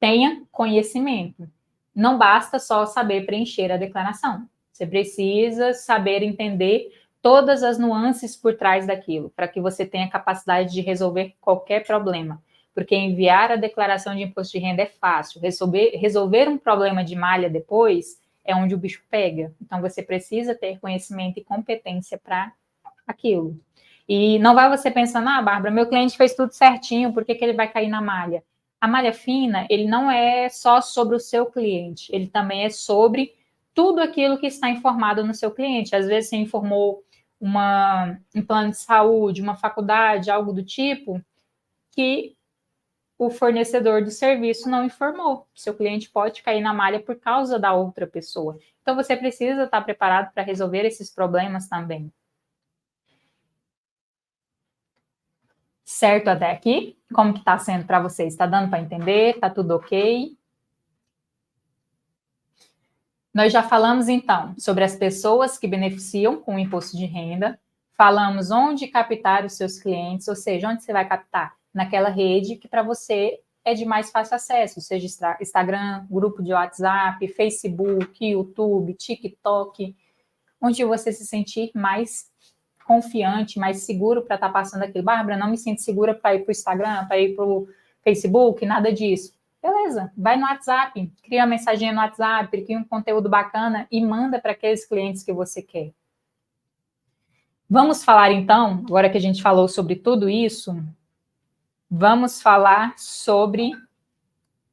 Tenha conhecimento. Não basta só saber preencher a declaração. Você precisa saber entender todas as nuances por trás daquilo, para que você tenha capacidade de resolver qualquer problema. Porque enviar a declaração de imposto de renda é fácil. Resolver um problema de malha depois é onde o bicho pega. Então, você precisa ter conhecimento e competência para aquilo. E não vai você pensando, Bárbara, meu cliente fez tudo certinho, por que ele vai cair na malha? A malha fina, ele não é só sobre o seu cliente, ele também é sobre tudo aquilo que está informado no seu cliente. Às vezes você informou um plano de saúde, uma faculdade, algo do tipo, que o fornecedor do serviço não informou. Seu cliente pode cair na malha por causa da outra pessoa. Então, você precisa estar preparado para resolver esses problemas também. Certo até aqui? Como que está sendo para vocês? Está dando para entender? Está tudo ok? Nós já falamos, então, sobre as pessoas que beneficiam com o imposto de renda, falamos onde captar os seus clientes, ou seja, onde você vai captar? Naquela rede que para você é de mais fácil acesso, seja Instagram, grupo de WhatsApp, Facebook, YouTube, TikTok, onde você se sentir mais confiante, mais seguro para estar passando aquilo. Bárbara, não me sinto segura para ir para o Instagram, para ir para o Facebook, nada disso. Beleza, vai no WhatsApp, cria uma mensagem no WhatsApp, cria um conteúdo bacana e manda para aqueles clientes que você quer. Vamos falar então, agora que a gente falou sobre tudo isso, vamos falar sobre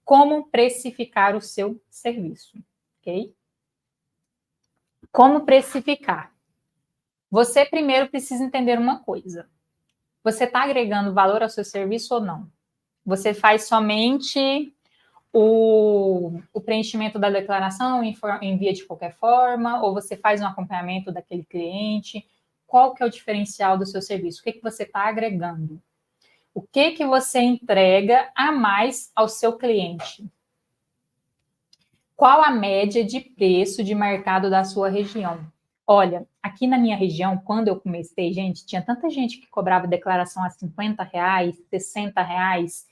como precificar o seu serviço, ok? Como precificar? Você primeiro precisa entender uma coisa. Você está agregando valor ao seu serviço ou não? Você faz somente o preenchimento da declaração, envia de qualquer forma, ou você faz um acompanhamento daquele cliente? Qual que é o diferencial do seu serviço? O que você está agregando? O que você entrega a mais ao seu cliente? Qual a média de preço de mercado da sua região? Olha, aqui na minha região, quando eu comecei, gente, tinha tanta gente que cobrava declaração a R$50, R$60,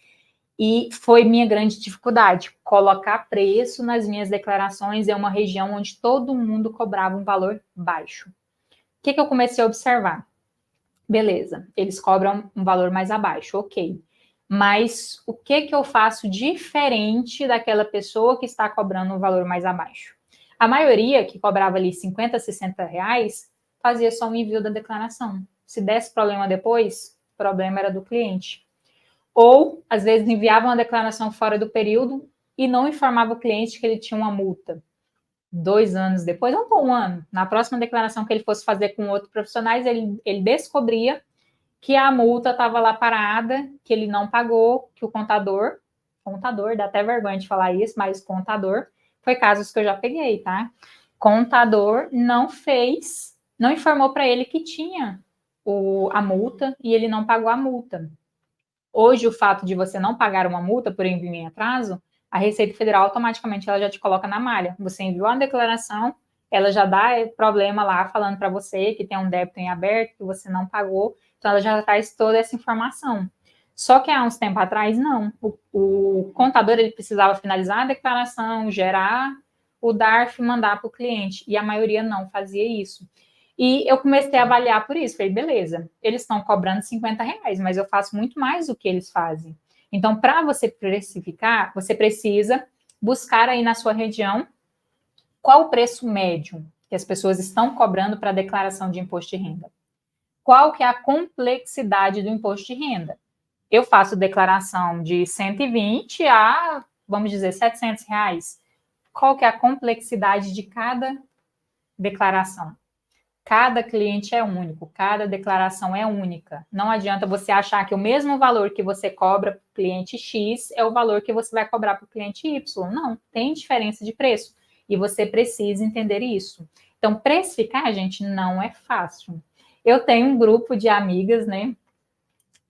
e foi minha grande dificuldade, colocar preço nas minhas declarações em uma região onde todo mundo cobrava um valor baixo. O que eu comecei a observar? Beleza, eles cobram um valor mais abaixo, ok. Mas o que eu faço diferente daquela pessoa que está cobrando um valor mais abaixo? A maioria que cobrava ali R$50, R$60, fazia só um envio da declaração. Se desse problema depois, o problema era do cliente. Ou, às vezes, enviava uma declaração fora do período e não informava o cliente que ele tinha uma multa. 2 anos depois, ou um ano, na próxima declaração que ele fosse fazer com outros profissionais, ele descobria que a multa estava lá parada, que ele não pagou, que o contador, dá até vergonha de falar isso, mas contador, foi casos que eu já peguei, tá? Contador não fez, não informou para ele que tinha a multa e ele não pagou a multa. Hoje, o fato de você não pagar uma multa por envio em atraso, a Receita Federal automaticamente ela já te coloca na malha. Você enviou uma declaração, ela já dá problema lá falando para você que tem um débito em aberto, que você não pagou, então ela já traz toda essa informação. Só que há uns tempos atrás, não. O contador ele precisava finalizar a declaração, gerar o DARF e mandar para o cliente, e a maioria não fazia isso. E eu comecei a avaliar por isso. Falei, beleza, eles estão cobrando R$50, mas eu faço muito mais do que eles fazem. Então, para você precificar, você precisa buscar aí na sua região qual o preço médio que as pessoas estão cobrando para a declaração de imposto de renda. Qual que é a complexidade do imposto de renda? Eu faço declaração de 120 a, vamos dizer, R$700. Qual que é a complexidade de cada declaração? Cada cliente é único, cada declaração é única. Não adianta você achar que o mesmo valor que você cobra para o cliente X é o valor que você vai cobrar para o cliente Y. Não, tem diferença de preço. E você precisa entender isso. Então, precificar, gente, não é fácil. Eu tenho um grupo de amigas, né?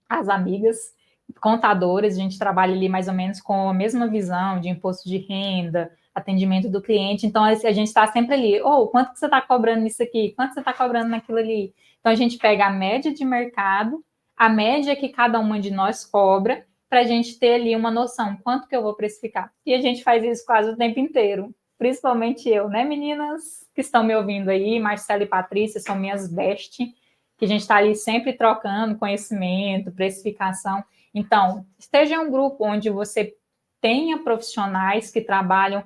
As amigas contadoras, a gente trabalha ali mais ou menos com a mesma visão de imposto de renda, atendimento do cliente, então a gente está sempre ali, quanto que você está cobrando nisso aqui? Quanto você está cobrando naquilo ali? Então a gente pega a média de mercado, a média que cada uma de nós cobra, para a gente ter ali uma noção, quanto que eu vou precificar? E a gente faz isso quase o tempo inteiro, principalmente eu, né, meninas que estão me ouvindo aí, Marcela e Patrícia são minhas best, que a gente está ali sempre trocando conhecimento, precificação. Então, esteja em um grupo onde você tenha profissionais que trabalham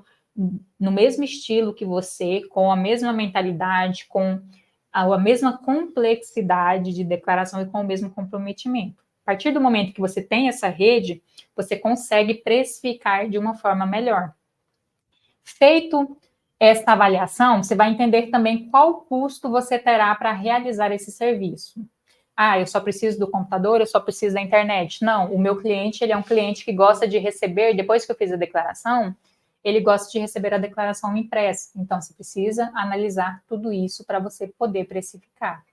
no mesmo estilo que você, com a mesma mentalidade, com a mesma complexidade de declaração e com o mesmo comprometimento. A partir do momento que você tem essa rede, você consegue precificar de uma forma melhor. Feito esta avaliação, você vai entender também qual custo você terá para realizar esse serviço. Eu só preciso do computador, eu só preciso da internet. Não, o meu cliente, ele é um cliente que gosta de receber, depois que eu fiz a declaração, ele gosta de receber a declaração impressa. Então, você precisa analisar tudo isso para você poder precificar.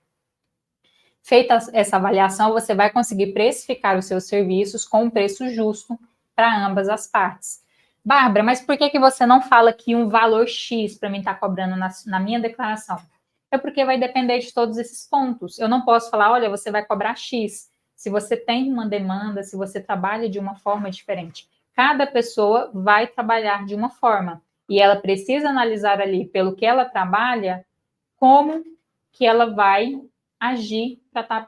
Feita essa avaliação, você vai conseguir precificar os seus serviços com um preço justo para ambas as partes. Bárbara, mas por que você não fala que um valor X para mim estar cobrando na minha declaração? É porque vai depender de todos esses pontos. Eu não posso falar, olha, você vai cobrar X. Se você tem uma demanda, se você trabalha de uma forma diferente. Cada pessoa vai trabalhar de uma forma. E ela precisa analisar ali, pelo que ela trabalha, como que ela vai agir para estar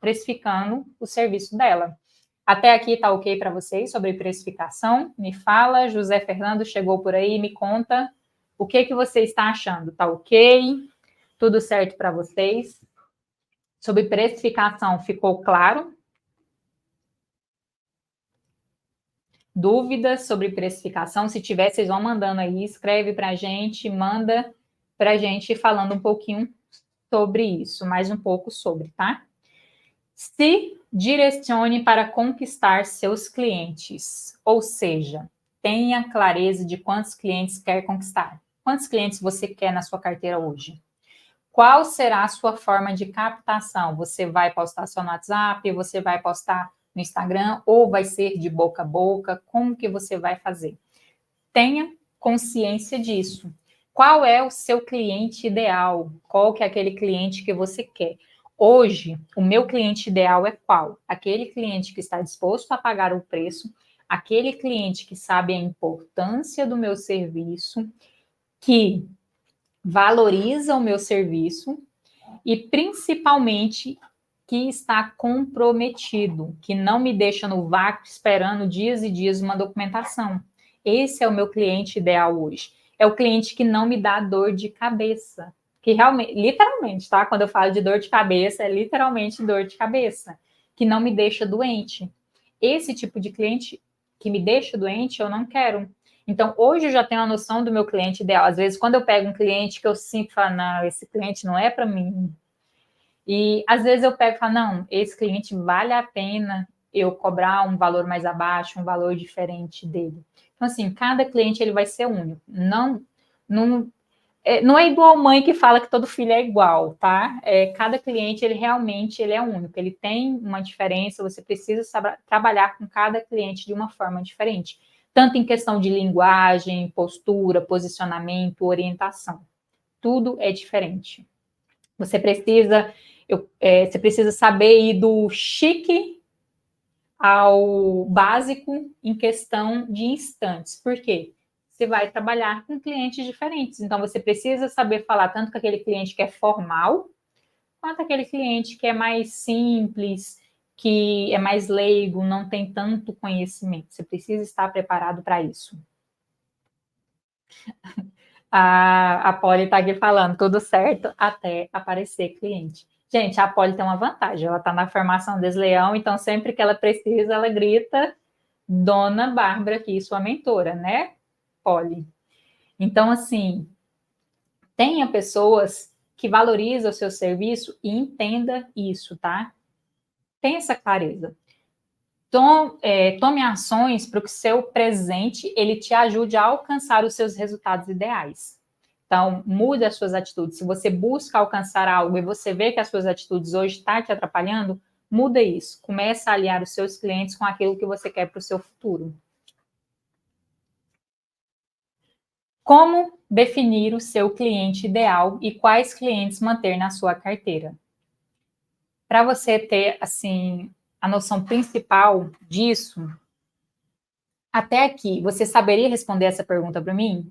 precificando o serviço dela. Até aqui está ok para vocês sobre precificação? Me fala, José Fernando chegou por aí, me conta o que você está achando. Está ok? Tudo certo para vocês? Sobre precificação, ficou claro? Dúvidas sobre precificação? Se tiver, vocês vão mandando aí, escreve para a gente, manda para a gente falando um pouquinho sobre isso, mais um pouco sobre, tá? Se direcione para conquistar seus clientes, ou seja, tenha clareza de quantos clientes quer conquistar. Quantos clientes você quer na sua carteira hoje? Qual será a sua forma de captação? Você vai postar só no WhatsApp, você vai postar no Instagram ou vai ser de boca a boca? Como que você vai fazer? Tenha consciência disso. Qual é o seu cliente ideal? Qual que é aquele cliente que você quer? Hoje, o meu cliente ideal é qual? Aquele cliente que está disposto a pagar o preço, aquele cliente que sabe a importância do meu serviço, que valoriza o meu serviço e, principalmente, que está comprometido, que não me deixa no vácuo esperando dias e dias uma documentação. Esse é o meu cliente ideal hoje. É o cliente que não me dá dor de cabeça, que realmente, literalmente, tá? Quando eu falo de dor de cabeça, é literalmente dor de cabeça, que não me deixa doente. Esse tipo de cliente que me deixa doente, eu não quero. Então, hoje eu já tenho a noção do meu cliente ideal. Às vezes, quando eu pego um cliente que eu sinto, falo, não, esse cliente não é para mim. E às vezes eu pego e falo, não, esse cliente vale a pena eu cobrar um valor mais abaixo, um valor diferente dele. Então, assim, cada cliente ele vai ser único. Não é igual mãe que fala que todo filho é igual, tá? Cada cliente, ele realmente ele é único. Ele tem uma diferença, você precisa trabalhar com cada cliente de uma forma diferente. Tanto em questão de linguagem, postura, posicionamento, orientação. Tudo é diferente. Você precisa, você precisa saber ir do chique ao básico em questão de instantes. Por quê? Você vai trabalhar com clientes diferentes. Então, você precisa saber falar tanto com aquele cliente que é formal, quanto aquele cliente que é mais simples, que é mais leigo, não tem tanto conhecimento. Você precisa estar preparado para isso. A Polly está aqui falando, tudo certo até aparecer cliente. Gente, a Polly tem uma vantagem, ela está na formação desse leão, então sempre que ela precisa, ela grita, Dona Bárbara aqui, sua mentora, né, Polly? Então, assim, tenha pessoas que valorizam o seu serviço e entenda isso, tá? Tenha essa clareza. Tome ações para que o seu presente ele te ajude a alcançar os seus resultados ideais. Então, mude as suas atitudes. Se você busca alcançar algo e você vê que as suas atitudes hoje estão te atrapalhando, muda isso. Comece a aliar os seus clientes com aquilo que você quer para o seu futuro. Como definir o seu cliente ideal e quais clientes manter na sua carteira? Para você ter, assim, a noção principal disso, até aqui, você saberia responder essa pergunta para mim?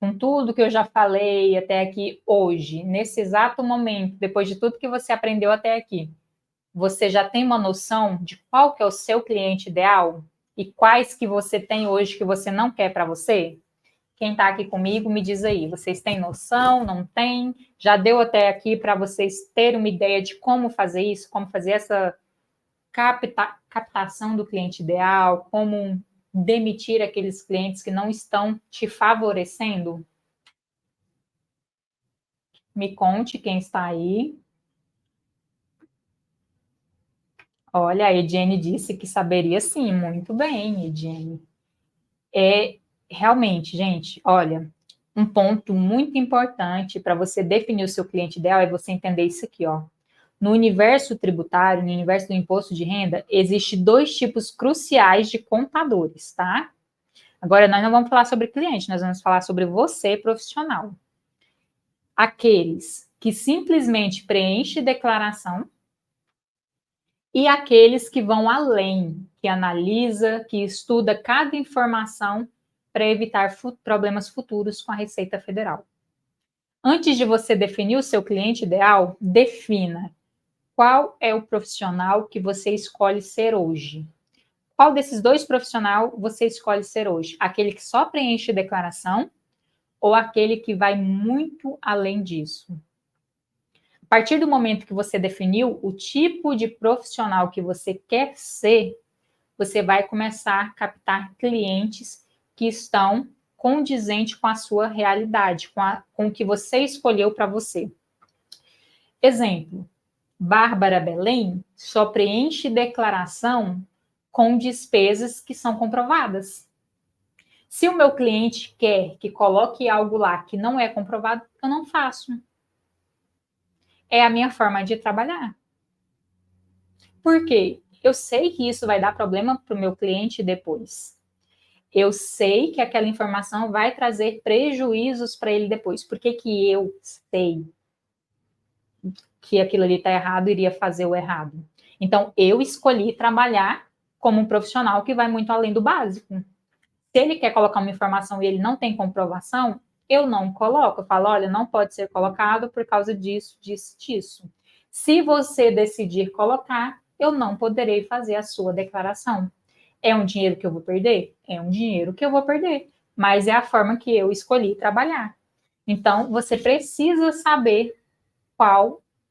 Com tudo que eu já falei até aqui hoje, nesse exato momento, depois de tudo que você aprendeu até aqui, você já tem uma noção de qual que é o seu cliente ideal e quais que você tem hoje que você não quer para você? Quem está aqui comigo, me diz aí, vocês têm noção, não têm? Já deu até aqui para vocês terem uma ideia de como fazer isso, como fazer essa captação do cliente ideal, como demitir aqueles clientes que não estão te favorecendo? Me conte quem está aí. Olha, a Ediene disse que saberia sim, muito bem, Ediene. Realmente, gente, olha, um ponto muito importante para você definir o seu cliente ideal é você entender isso aqui, ó. No universo tributário, no universo do imposto de renda, existe dois tipos cruciais de contadores, tá? Agora, nós não vamos falar sobre cliente, nós vamos falar sobre você, profissional. Aqueles que simplesmente preenchem declaração e aqueles que vão além, que analisa, que estuda cada informação para evitar problemas futuros com a Receita Federal. Antes de você definir o seu cliente ideal, defina qual é o profissional que você escolhe ser hoje. Qual desses dois profissionais você escolhe ser hoje? Aquele que só preenche declaração ou aquele que vai muito além disso? A partir do momento que você definiu o tipo de profissional que você quer ser, você vai começar a captar clientes que estão condizentes com a sua realidade, com o que você escolheu para você. Exemplo, Bárbara Belém só preenche declaração com despesas que são comprovadas. Se o meu cliente quer que coloque algo lá que não é comprovado, eu não faço. É a minha forma de trabalhar. Por quê? Eu sei que isso vai dar problema para o meu cliente depois. Eu sei que aquela informação vai trazer prejuízos para ele depois. Por que que eu sei que aquilo ali está errado, iria fazer o errado? Então, eu escolhi trabalhar como um profissional que vai muito além do básico. Se ele quer colocar uma informação e ele não tem comprovação, eu não coloco. Eu falo, olha, não pode ser colocado por causa disso, disso, disso. Se você decidir colocar, eu não poderei fazer a sua declaração. É um dinheiro que eu vou perder? É um dinheiro que eu vou perder. Mas é a forma que eu escolhi trabalhar. Então, você precisa saber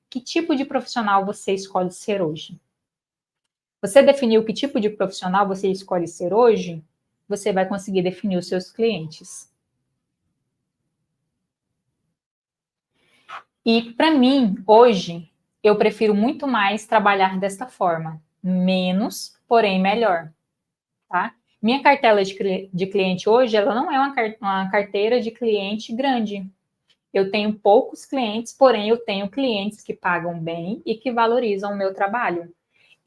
que tipo de profissional você escolhe ser hoje. Você definiu que tipo de profissional você escolhe ser hoje, você vai conseguir definir os seus clientes. E para mim, hoje, eu prefiro muito mais trabalhar desta forma, menos, porém melhor, tá? Minha cartela de cliente hoje, ela não é uma carteira de cliente grande. Eu tenho poucos clientes, porém eu tenho clientes que pagam bem e que valorizam o meu trabalho.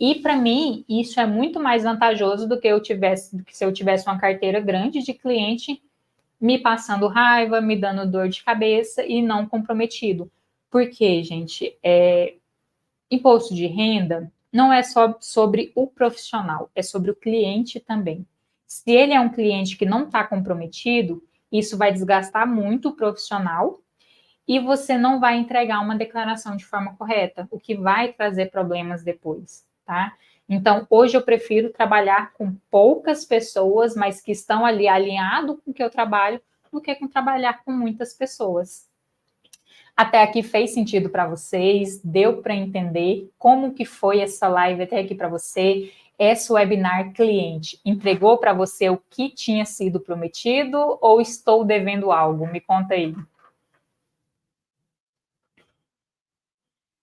E para mim, isso é muito mais vantajoso do que se eu tivesse uma carteira grande de cliente me passando raiva, me dando dor de cabeça e não comprometido. Porque, gente, imposto de renda não é só sobre o profissional, é sobre o cliente também. Se ele é um cliente que não está comprometido, isso vai desgastar muito o profissional e você não vai entregar uma declaração de forma correta, o que vai trazer problemas depois, tá? Então, hoje eu prefiro trabalhar com poucas pessoas, mas que estão ali alinhado com o que eu trabalho, do que com trabalhar com muitas pessoas. Até aqui fez sentido para vocês? Deu para entender como que foi essa live até aqui para você? Esse webinar cliente entregou para você o que tinha sido prometido ou estou devendo algo? Me conta aí.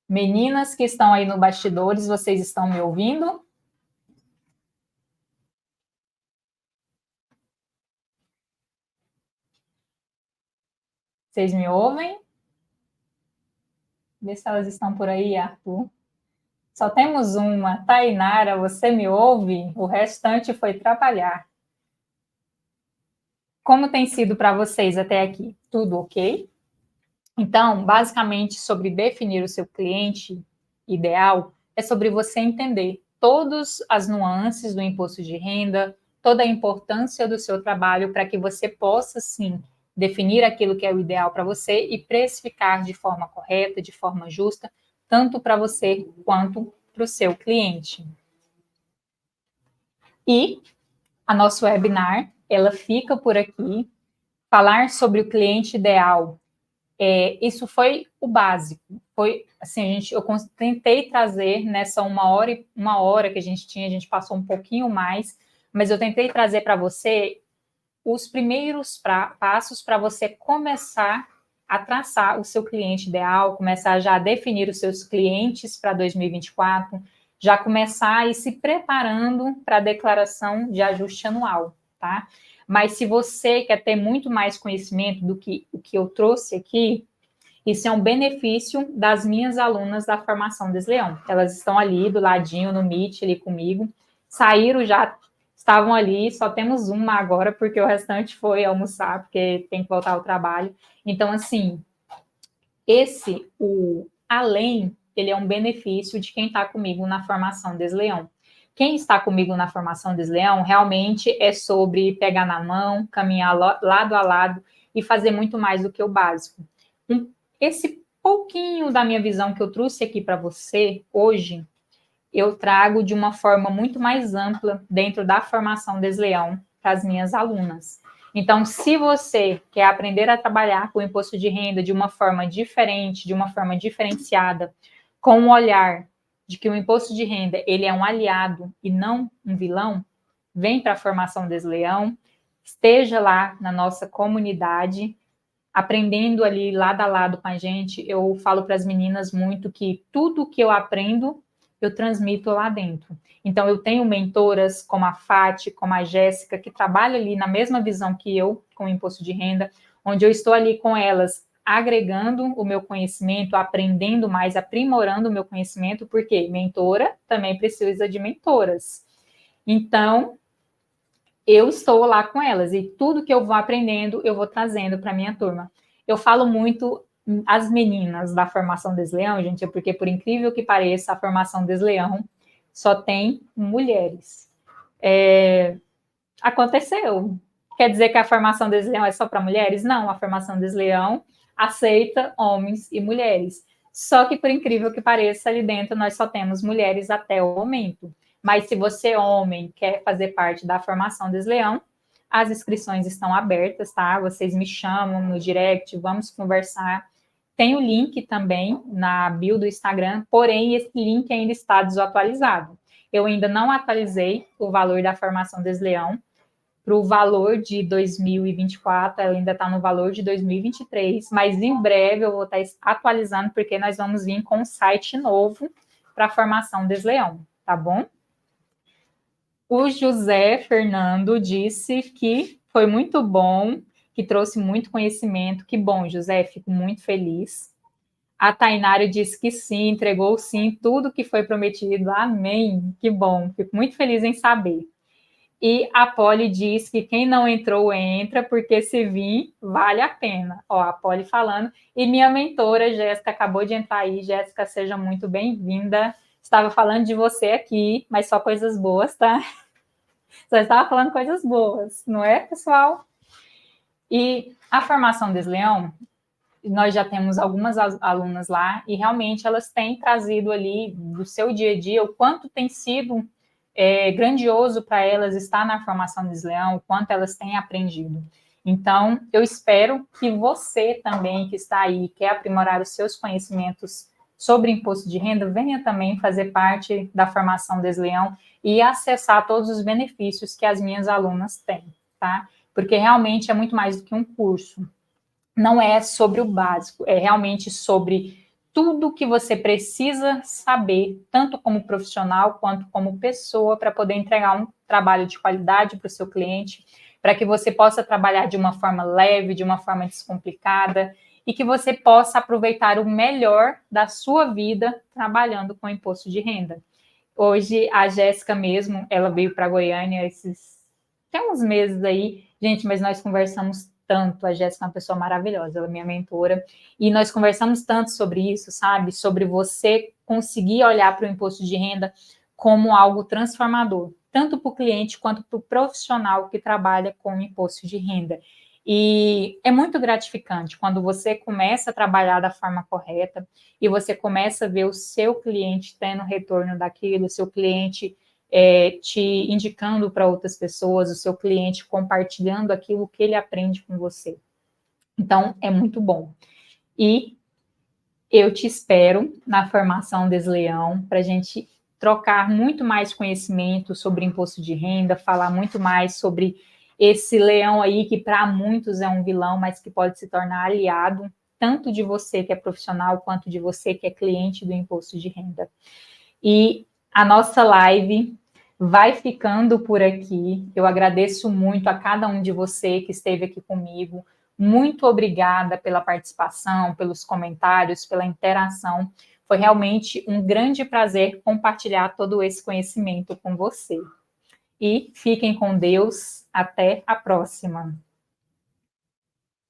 Meninas que estão aí no bastidores, vocês estão me ouvindo? Vocês me ouvem? Vê se elas estão por aí, Arthur. Só temos uma. Tainara, você me ouve? O restante foi trabalhar. Como tem sido para vocês até aqui? Tudo ok? Então, basicamente, sobre definir o seu cliente ideal, é sobre você entender todas as nuances do imposto de renda, toda a importância do seu trabalho para que você possa, sim, definir aquilo que é o ideal para você e precificar de forma correta, de forma justa, tanto para você quanto para o seu cliente. E a nosso webinar, ela fica por aqui. Falar sobre o cliente ideal, isso foi o básico. Foi assim, eu tentei trazer nessa uma hora que a gente tinha, a gente passou um pouquinho mais, mas eu tentei trazer para você os primeiros passos para você começar a traçar o seu cliente ideal, começar já a definir os seus clientes para 2024, já começar a ir se preparando para a declaração de ajuste anual, tá? Mas se você quer ter muito mais conhecimento do que o que eu trouxe aqui, isso é um benefício das minhas alunas da formação Desleão. Elas estão ali do ladinho no Meet ali comigo, saíram já, estavam ali, só temos uma agora porque o restante foi almoçar porque tem que voltar ao trabalho. Então assim, o além, ele é um benefício de quem está comigo na formação Desleão. Quem está comigo na formação Desleão realmente é sobre pegar na mão, caminhar lado a lado e fazer muito mais do que o básico. Esse pouquinho da minha visão que eu trouxe aqui para você hoje, eu trago de uma forma muito mais ampla dentro da formação Desleão para as minhas alunas. Então, se você quer aprender a trabalhar com o imposto de renda de uma forma diferente, de uma forma diferenciada, com um olhar de que o imposto de renda ele é um aliado e não um vilão, vem para a formação Desleão, esteja lá na nossa comunidade, aprendendo ali lado a lado com a gente. Eu falo para as meninas muito que tudo que eu aprendo, eu transmito lá dentro. Então, eu tenho mentoras como a Fati, como a Jéssica, que trabalham ali na mesma visão que eu, com o imposto de renda, onde eu estou ali com elas, agregando o meu conhecimento, aprendendo mais, aprimorando o meu conhecimento, porque mentora também precisa de mentoras. Então, eu estou lá com elas e tudo que eu vou aprendendo, eu vou trazendo para minha turma. Eu falo muito as meninas da formação Desleão, gente, é porque, por incrível que pareça, a formação Desleão só tem mulheres. Aconteceu. Quer dizer que a formação Desleão é só para mulheres? Não, a formação Desleão aceita homens e mulheres. Só que, por incrível que pareça, ali dentro nós só temos mulheres até o momento. Mas se você, homem, quer fazer parte da formação Desleão, as inscrições estão abertas, tá? Vocês me chamam no direct, vamos conversar. Tem o link também na bio do Instagram, porém esse link ainda está desatualizado. Eu ainda não atualizei o valor da formação Desleão para o valor de 2024, ela ainda está no valor de 2023, mas em breve eu vou estar atualizando, porque nós vamos vir com um site novo para a formação Desleão, tá bom? O José Fernando disse que foi muito bom, que trouxe muito conhecimento. Que bom, José, fico muito feliz. A Tainara disse que sim, entregou sim tudo que foi prometido. Amém. Que bom, fico muito feliz em saber. E a Polly diz que quem não entrou, entra, porque se vir, vale a pena. Ó, a Polly falando. E minha mentora, Jéssica, acabou de entrar aí. Jéssica, seja muito bem-vinda. Estava falando de você aqui, mas só coisas boas, tá? Só estava falando coisas boas, não é, pessoal? E a formação Desleão, nós já temos algumas alunas lá e realmente elas têm trazido ali do seu dia a dia o quanto tem sido grandioso para elas estar na formação Desleão, o quanto elas têm aprendido. Então, eu espero que você também que está aí, quer aprimorar os seus conhecimentos sobre imposto de renda, venha também fazer parte da formação Desleão e acessar todos os benefícios que as minhas alunas têm, tá? Porque realmente é muito mais do que um curso. Não é sobre o básico, é realmente sobre tudo que você precisa saber, tanto como profissional quanto como pessoa, para poder entregar um trabalho de qualidade para o seu cliente, para que você possa trabalhar de uma forma leve, de uma forma descomplicada, e que você possa aproveitar o melhor da sua vida trabalhando com imposto de renda. Hoje, a Jéssica mesmo, ela veio para Goiânia tem uns meses aí, gente, mas nós conversamos tanto. A Jéssica é uma pessoa maravilhosa, ela é minha mentora, e nós conversamos tanto sobre isso, sabe? Sobre você conseguir olhar para o imposto de renda como algo transformador, tanto para o cliente quanto para o profissional que trabalha com imposto de renda. E é muito gratificante quando você começa a trabalhar da forma correta e você começa a ver o seu cliente tendo retorno daquilo, o seu cliente te indicando para outras pessoas, o seu cliente compartilhando aquilo que ele aprende com você. Então, é muito bom. E eu te espero na formação Desleão para a gente trocar muito mais conhecimento sobre imposto de renda, falar muito mais sobre esse leão aí que para muitos é um vilão, mas que pode se tornar aliado, tanto de você que é profissional, quanto de você que é cliente do imposto de renda. E a nossa live vai ficando por aqui. Eu agradeço muito a cada um de você que esteve aqui comigo. Muito obrigada pela participação, pelos comentários, pela interação. Foi realmente um grande prazer compartilhar todo esse conhecimento com você. E fiquem com Deus. Até a próxima.